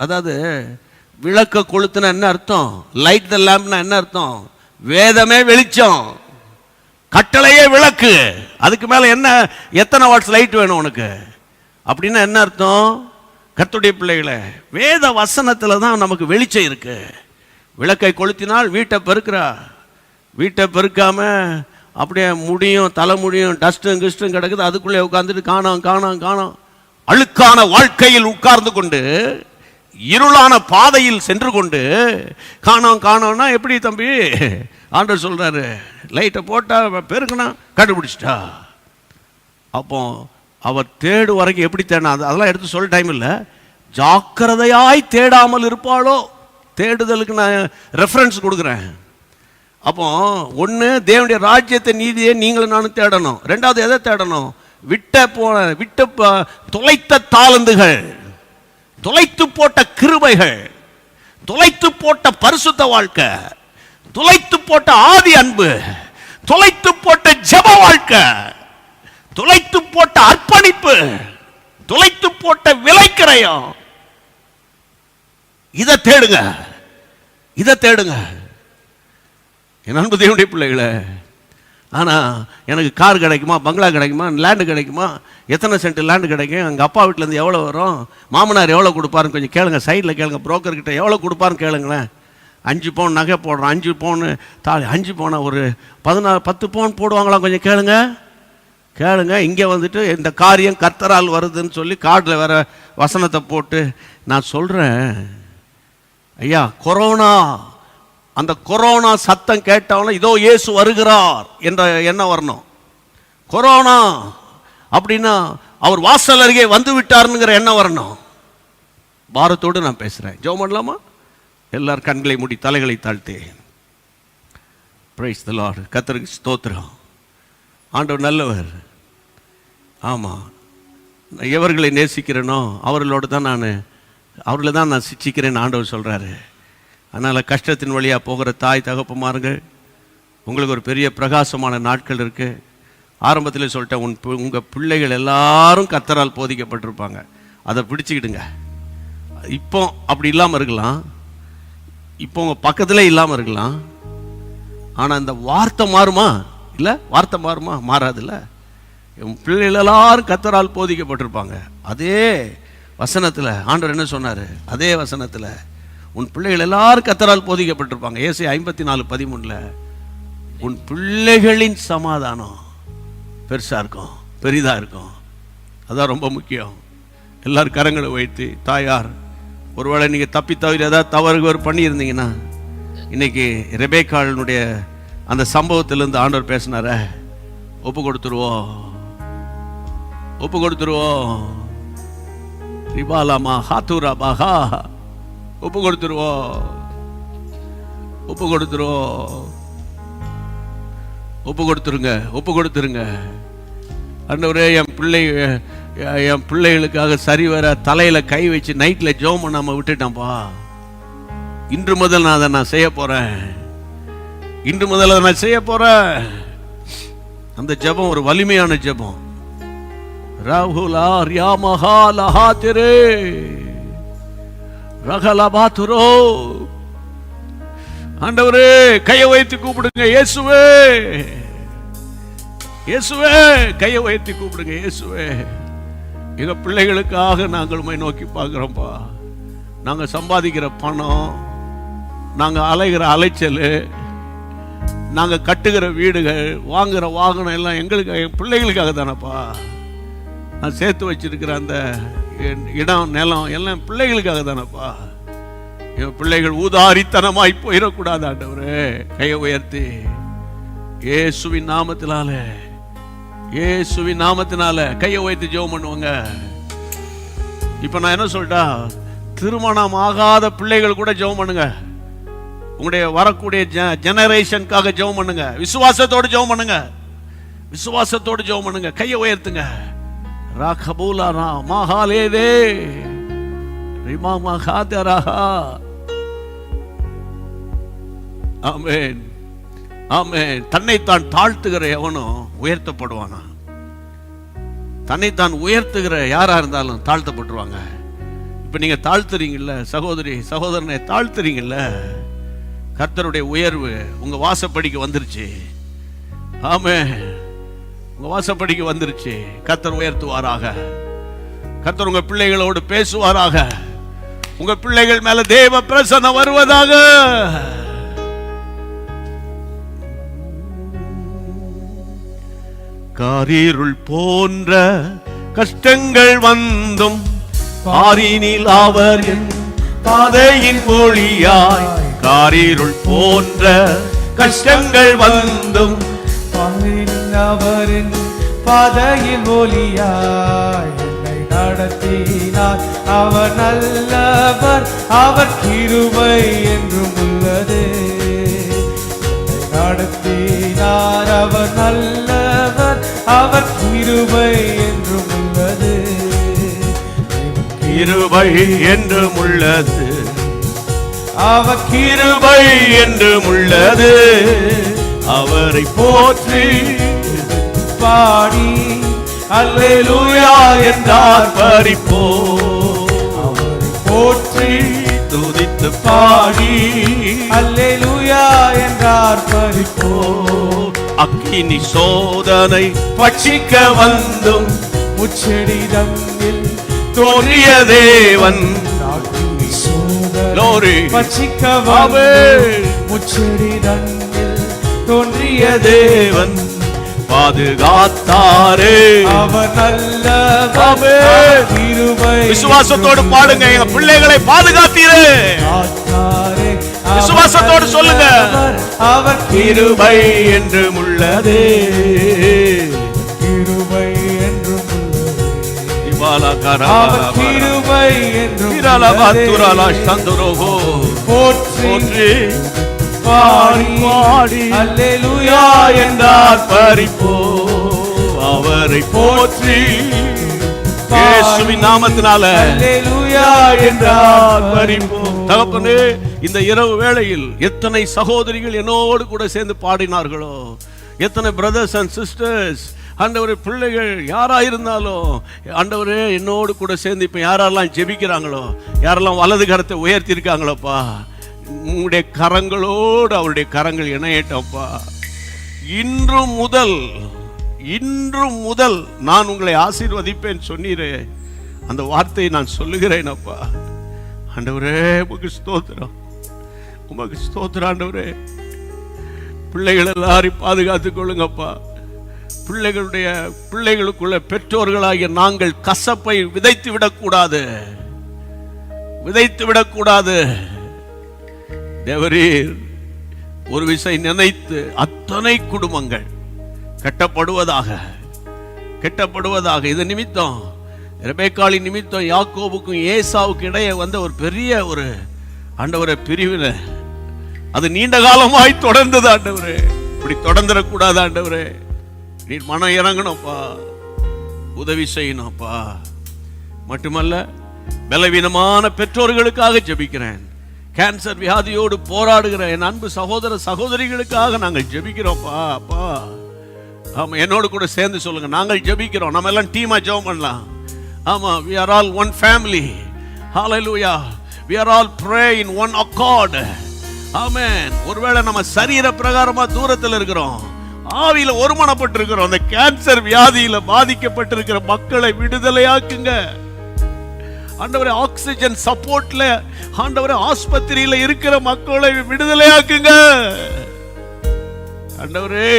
அதாவது விளக்க கொளுத்துனா என்ன அர்த்தம்? லைட் த லேம்ப்னா என்ன அர்த்தம்? வேதமே வெளிச்சம், கட்டளையே விளக்கு. அதுக்கு மேலே என்ன, எத்தனை வாட்ஸ் லைட் வேணும் உனக்கு அப்படின்னா என்ன அர்த்தம்? கர்த்தருடைய பிள்ளைகளை, வேத வசனத்தில் தான் நமக்கு வெளிச்சம் இருக்கு. விளக்கை கொளுத்தினால் வீட்டை பெருக்கிறா. வீட்டை பெருக்காம அப்படியே முடியும், தலைமுடியும், டஸ்ட்டும் கிஸ்ட்டும் கிடக்குது, அதுக்குள்ளே உட்காந்துட்டு காணோம். அழுக்கான வாழ்க்கையில் உட்கார்ந்து கொண்டு, இருளான பாதையில் சென்று கொண்டு காணோம்னா எப்படி தம்பி? ஆண்டவர் சொல்றாரு, லைட்டை போட்டா பெருக்குனா கண்டுபிடிச்சிட்டா. அப்போ அவர் தேடு வரைக்கும் எப்படி தேடினா, அதெல்லாம் எடுத்து சொல்ல டைம் இல்லை. ஜாக்கிரதையாய் தேடாமல் இருப்பாளோ. தேடுதலுக்கு நான் ரெஃபரன்ஸ் கொடுக்குறேன். அப்போ ஒன்று, தேவனுடைய ராஜ்யத்தை நீதியை நீங்களும் நானும் தேடணும். ரெண்டாவது எதை தேடணும்? விட்ட தொலைத்த தாளந்துகள், தொலைத்து போட்ட கிருபைகள், தொலைத்து போட்ட பரிசுத்த வாழ்க்கை, தொலைத்து போட்ட ஆதி அன்பு, தொலைத்து போட்ட ஜெப வாழ்க்கை, தொலைத்து போட்ட அர்ப்பணிப்பு, தொலைத்து போட்ட விலைக்கிரயம். இதை தேடுங்க என் அன்பு தேவனுடைய பிள்ளைகளை. ஆனால் எனக்கு கார் கிடைக்குமா, பங்களா கிடைக்குமா, லேண்டு கிடைக்குமா, எத்தனை சென்ட் லேண்டு கிடைக்கும், எங்கள் அப்பா வீட்டிலேருந்து எவ்வளோ வரும், மாமனார் எவ்வளோ கொடுப்பாருன்னு கொஞ்சம் கேளுங்க. சைடில் கேளுங்க, புரோக்கர்கிட்ட எவ்வளோ கொடுப்பாருன்னு கேளுங்களேன். 5 பவுன் நகை போடுறோம், 5 பவுன் தாலி, 5 பவுனா ஒரு 10 பவுன் போடுவாங்களா, கொஞ்சம் கேளுங்க. இங்கே வந்துட்டு இந்த காரியம் கர்த்தரால் வருதுன்னு சொல்லி கார்டில் வேற வசனத்தை போட்டு நான் சொல்கிறேன். ஐயா, அந்த கொரோனா சத்தம் கேட்டவன இதோ இயேசு வருகிறார் என்ற எண்ணம் வரணும். கொரோனா அப்படின்னா அவர் வாசல் அருகே வந்து விட்டாருங்கிற எண்ணம் வரணும். பாரத்தோடு நான் பேசுறேன். ஜெபம் பண்ணலாமா? எல்லாரும் கண்களை மூடி தலைகளை தாழ்த்தி. Praise the Lord. கர்த்தருக்கு ஸ்தோத்திரம். ஆண்டவர் நல்லவர். ஆமாம், எவர்களை நேசிக்கிறேனோ அவர்களை தான் நான் சிச்சிக்கிறேன்னு ஆண்டவர் சொல்கிறாரு. அதனால் கஷ்டத்தின் வழியாக போகிற தாய் தகப்பமாருங்கள், உங்களுக்கு ஒரு பெரிய பிரகாசமான நாட்கள் இருக்குது. ஆரம்பத்தில் சொல்லிட்டேன், உங்கள் பிள்ளைகள் எல்லாரும் கர்த்தரால் போதிக்கப்பட்டிருப்பாங்க. அதை பிடிச்சிக்கிடுங்க. இப்போ அப்படி இல்லாமல் இருக்கலாம், இப்போ உங்கள் பக்கத்திலே இல்லாமல் இருக்கலாம். ஆனால் இந்த வார்த்தை மாறுமா? இல்லை, வார்த்தை மாறுமா? மாறாதுல்ல. உன் பிள்ளைகள் எல்லாரும் கர்த்தரால் போதிக்கப்பட்டிருப்பாங்க. அதே வசனத்தில் ஆண்டவர் என்ன சொன்னார்? அதே வசனத்தில் உன் பிள்ளைகள் எல்லாரும் கர்த்தரால் போதிக்கப்பட்டிருப்பாங்க. ஏசாயா 54:13 உன் பிள்ளைகளின் சமாதானம் பெருசாக இருக்கும், பெரிதாக இருக்கும். அதான் ரொம்ப முக்கியம். எல்லாரும் கரங்களை வைத்து, தாயார் ஒருவேளை நீங்கள் தப்பி தவிர ஏதாவது தவறு பண்ணியிருந்தீங்கன்னா, இன்னைக்கு ரெபேக்காளுடைய அந்த சம்பவத்திலேருந்து ஆண்டவர் பேசினார, ஒப்பு கொடுத்துருவோம். ரிபாலாமா ஹாத்தூரா பாகா, ஒப்பு கொடுத்துருவோம். ஒப்பு கொடுத்துருங்க. ஆண்டவரே, என் பிள்ளைகளுக்காக சரிவர தலையில கை வச்சு நைட்ல ஜெபம் பண்ணாம விட்டுட்டான்பா. இன்று முதல் நான் அதை செய்ய போறேன். அந்த ஜெபம் ஒரு வலிமையான ஜெபம். ரகுலா ரியாமஹா லஹாதிரே ரகலபாதுரோ. ஆண்டவரே, கையை வைத்து கூப்பிடுங்க. இயேசுவே, இயேசுவே, கையை வைத்து கூப்பிடுங்க. இயேசுவே, எங்க பிள்ளைகளுக்காக நாங்கள் உம்மை நோக்கி பார்க்கிறோம்ப்பா. நாங்க சம்பாதிக்கிற பணம், நாங்க அலைகிற அலைச்சல், நாங்க கட்டுகிற வீடுகள், வாங்குற வாகனம் எல்லாம் எங்களுக்கு, என் பிள்ளைகளுக்காக தானப்பா. நான் சேர்த்து வச்சிருக்கிற அந்த இடம், நிலம் எல்லாம் பிள்ளைகளுக்காக தானப்பா. என் பிள்ளைகள் ஊதாரித்தனமாய் போயிடக்கூடாது ஆண்டவரே. கையை உயர்த்தி இயேசுவின் நாமத்தினால, இயேசுவின் நாமத்தினால கையை உயர்த்தி ஜெபம் பண்ணுவாங்க. இப்ப நான் என்ன சொல்லிட்டா, திருமணம் ஆகாத பிள்ளைகள் கூட ஜெபம் பண்ணுங்க. உங்களுடைய வரக்கூடிய ஜெனரேஷனுக்காக ஜெபம் பண்ணுங்க. விசுவாசத்தோடு ஜெபம் பண்ணுங்க. விசுவாசத்தோடு ஜெபம் பண்ணுங்க. கையை உயர்த்துங்க. ராகபூலானா மகாலேதே ரிமா மகாதரஹா. ஆமென், ஆமென். தன்னைத்தான் தாழ்த்துகிற எவனோ உயர்த்தப்படுவானா? தன்னைத்தான் உயர்த்துகிற யாரா இருந்தாலும் தாழ்த்தப்பட்டுருவாங்க. இப்ப நீங்க தாழ்த்துறீங்கல்ல சகோதரி, சகோதரனை தாழ்த்துறீங்கல்ல, கர்த்தருடைய உயர்வு உங்க வாசப்படிக்கு வந்துருச்சு. ஆமென், உங்க வாசப்படிக்கு வந்துருச்சு. கர்த்தர் உயர்த்துவாராக. கர்த்தர் உங்க பிள்ளைகளோடு பேசுவாராக. உங்க பிள்ளைகள் மேல தேவ பிரசன்னம் வருவதாக. காரிருள் போன்ற கஷ்டங்கள் வந்தும் பாரினில் அவர் என் பாதையின் ஒளியாய். காரிருள் போன்ற கஷ்டங்கள் வந்தும் அவரின் பாதையில் ஒளியாய் என்னை நடத்தினார். அவர் நல்லவர், அவர் கிருபை என்றும் உள்ளது. என்னை நடத்தினார். அவர் நல்லவர், அவர் கிருபை என்றும் உள்ளது. கிருபை என்றும் உள்ளது. அவர் கிருபை என்றும் உள்ளது. அவரை போற்றி பாடி அல்லேலூயா என்றார் பரிப்போ. அவரை போற்றி துதித்து பாடி அல்லேலூயா என்றார் பரிப்போ. அக்கினி சோதனை பட்சிக்க வந்தும் முச்செடி தங்கில் தோன்றிய தேவன். Glory. பட்சிக்க ஆமென். முச்செடி தங்கில் தோன்றிய தேவன் பாதுகாத்தாரே. அவர் நல்லவர், ஆமென். கிருபை விசுவாசத்தோடு பாடுங்க. எங்க பிள்ளைகளை பாதுகாத்தீரே. காத்தாரே. விசுவாசத்தோடு சொல்லுங்க. அவர் கிருபை என்றும் உள்ளதே. கிருபை என்றும் உள்ளது. இவாலகரா அவர் கிருபை என்றும் இரலபத்துரலா சந்துரோகோ. போற்றி போற்றி பாடி பாடி அல்லேலூயா என்றார் பரிப்போ. அவரை போற்றி இயேசுவின் நாமத்தினால அல்லேலூயா என்றார் பரிப்போ. தகப்பனே, இந்த இரவு வேளையில் எத்தனை சகோதரிகள் என்னோடு கூட சேர்ந்து பாடினார்களோ, எத்தனை பிரதர்ஸ் அண்ட் சிஸ்டர்ஸ், ஆண்டவரே, பிள்ளைகள் யாரா இருந்தாலும் ஆண்டவரே என்னோடு கூட சேர்ந்து இப்ப யாரெல்லாம் ஜெபிக்கிறாங்களோ, யாரெல்லாம் வலது கரத்தை உயர்த்தி இருக்காங்களோப்பா, உங்களுடைய கரங்களோடு அவருடைய கரங்கள் இணையட்டப்பா. இன்று முதல் நான் உங்களை ஆசீர்வதிப்பேன் சொன்னீரே, அந்த வார்த்தையை நான் சொல்லுகிறேன் அப்பா. ஆண்டவரே, உமக்கு ஸ்தோத்திரம், உமக்கு ஸ்தோத்திரம். ஆண்டவரே, பிள்ளைகள் எல்லாரையும் பாதுகாத்துக் கொள்ளுங்கப்பா. பிள்ளைகளுக்குள்ள பெற்றோர்களாகிய நாங்கள் கசப்பை விதைத்து விடக்கூடாது. தேவரீர் ஒரு விசை நினைத்து அத்தனை குடும்பங்கள் கெட்டப்படுவதாக. இது நிமித்தம், ரெபெக்காளின் நிமித்தம், யாக்கோபுக்கும் ஏசாவுக்கு இடையே வந்த ஒரு பெரிய ஒரு ஆண்டவரே பிரிவினை, அது நீண்ட காலமாய் தொடர்ந்தது. ஆண்டவரே, இப்படி தொடர்ந்துடக்கூடாது. ஆண்டவரே, நீர் மனம் இறங்கணும்ப்பா, உதவி செய்யணும்ப்பா. மட்டுமல்ல, பலவீனமான பெற்றோர்களுக்காக ஜெபிக்கிறேன். கேன்சர் வியாதியோடு போராடுகிற என் அன்பு சகோதர சகோதரிகளுக்காக நாங்கள் ஜெபிக்கிறோம்ப்பா. அப்பா, ஆமா, என்னோடு கூட சேர்ந்து சொல்லுங்க, நாங்கள் ஜெபிக்கிறோம். நம்ம எல்லாம் டீமா ஜெபம் பண்ணலாம். ஆமா, we are all one family. Hallelujah. We are all pray in one accord. Amen. ஒருவேளை நம்ம சரீர பிரகாரமா தூரத்தில் இருக்கிறோம், ஆவியில ஒருமனப்பட்டிருக்கிறோம். அந்த கேன்சர் வியாதியில பாதிக்கப்பட்டிருக்கிற மக்களை விடுதலையாக்குங்க ஆண்டவரே. ஆக்சிஜன் சப்போர்ட்ல ஆண்டவரே ஆஸ்பத்திரியில இருக்கிற மக்களை விடுதலையாக்குங்க ஆண்டவரே.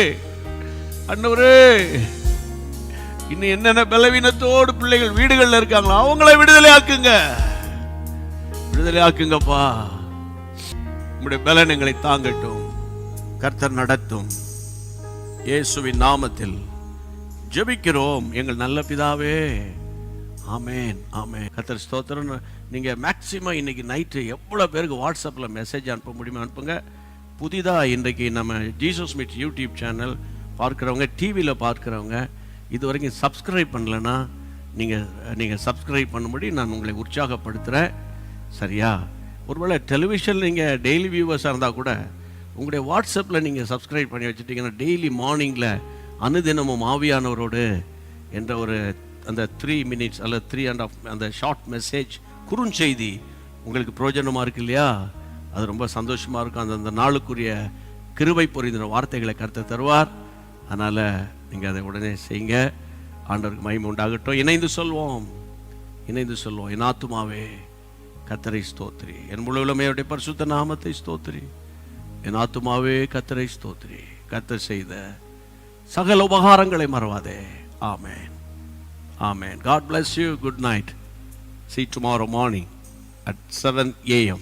ஆண்டவரே, இன்னும் என்னென்ன பலவீனத்தோடு பிள்ளைகள் வீடுகள்ல இருக்காங்களோ அவங்களை விடுதலையாக்குங்க, விடுதலையாக்குங்கப்பா. உம்முடைய பலன் எங்களை தாங்கட்டும், கர்த்தர் நடத்தும். இயேசுவின் நாமத்தில் ஜெபிக்கிறோம் எங்கள் நல்ல பிதாவே. ஆமென், ஆமென். கர்த்தர் ஸ்தோத்திரம். நீங்க மேக்சிமம் இன்னைக்கு நைட்டு எவ்வளவு பேருக்கு வாட்ஸ்அப்ல மெசேஜ் அனுப்ப முடியுமா அனுப்புங்க. புதிதா இன்றைக்கு நம்ம ஜீசஸ் மீட் யூடியூப் சேனல் பார்க்குறவங்க, டிவியில் பார்க்குறவங்க இது வரைக்கும் சப்ஸ்கிரைப் பண்ணலன்னா நீங்கள் சப்ஸ்கிரைப் பண்ணும்படி நான் உங்களை உற்சாகப்படுத்துகிறேன். சரியா? ஒருவேளை டெலிவிஷன் நீங்கள் டெய்லி வியூவர்ஸாக இருந்தால் கூட உங்களுடைய வாட்ஸ்அப்பில் நீங்கள் சப்ஸ்கிரைப் பண்ணி வச்சுட்டிங்கன்னா டெய்லி மார்னிங்கில் அனுதினமும் ஆவியானவரோடு என்ற ஒரு அந்த 3 minutes அல்லது 3.5 அந்த ஷார்ட் மெசேஜ் குறுஞ்செய்தி உங்களுக்கு பிரயோஜனமாக இருக்கு இல்லையா? அது ரொம்ப சந்தோஷமாக இருக்கும். அந்த நாளுக்குரிய கிருபை பொறிந்த வார்த்தைகளை கர்த்தர் தருவார். அதனால் நீங்கள் அதை உடனே செய்யுங்க. ஆண்டவருக்கு மகிமை உண்டாகட்டும். இணைந்து சொல்வோம். என் ஆத்துமாவே கர்த்தரை ஸ்தோத்திரி, என் முழு உள்ளமையுடைய பரிசுத்த நாமத்தை ஸ்தோத்திரி. என் ஆத்துமாவே கர்த்தரை ஸ்தோத்திரி, கர்த்தர் செய்த சகல உபகாரங்களை மறவாதே. ஆமென், ஆமென். God bless you. Good night. See you tomorrow morning at 7 a.m.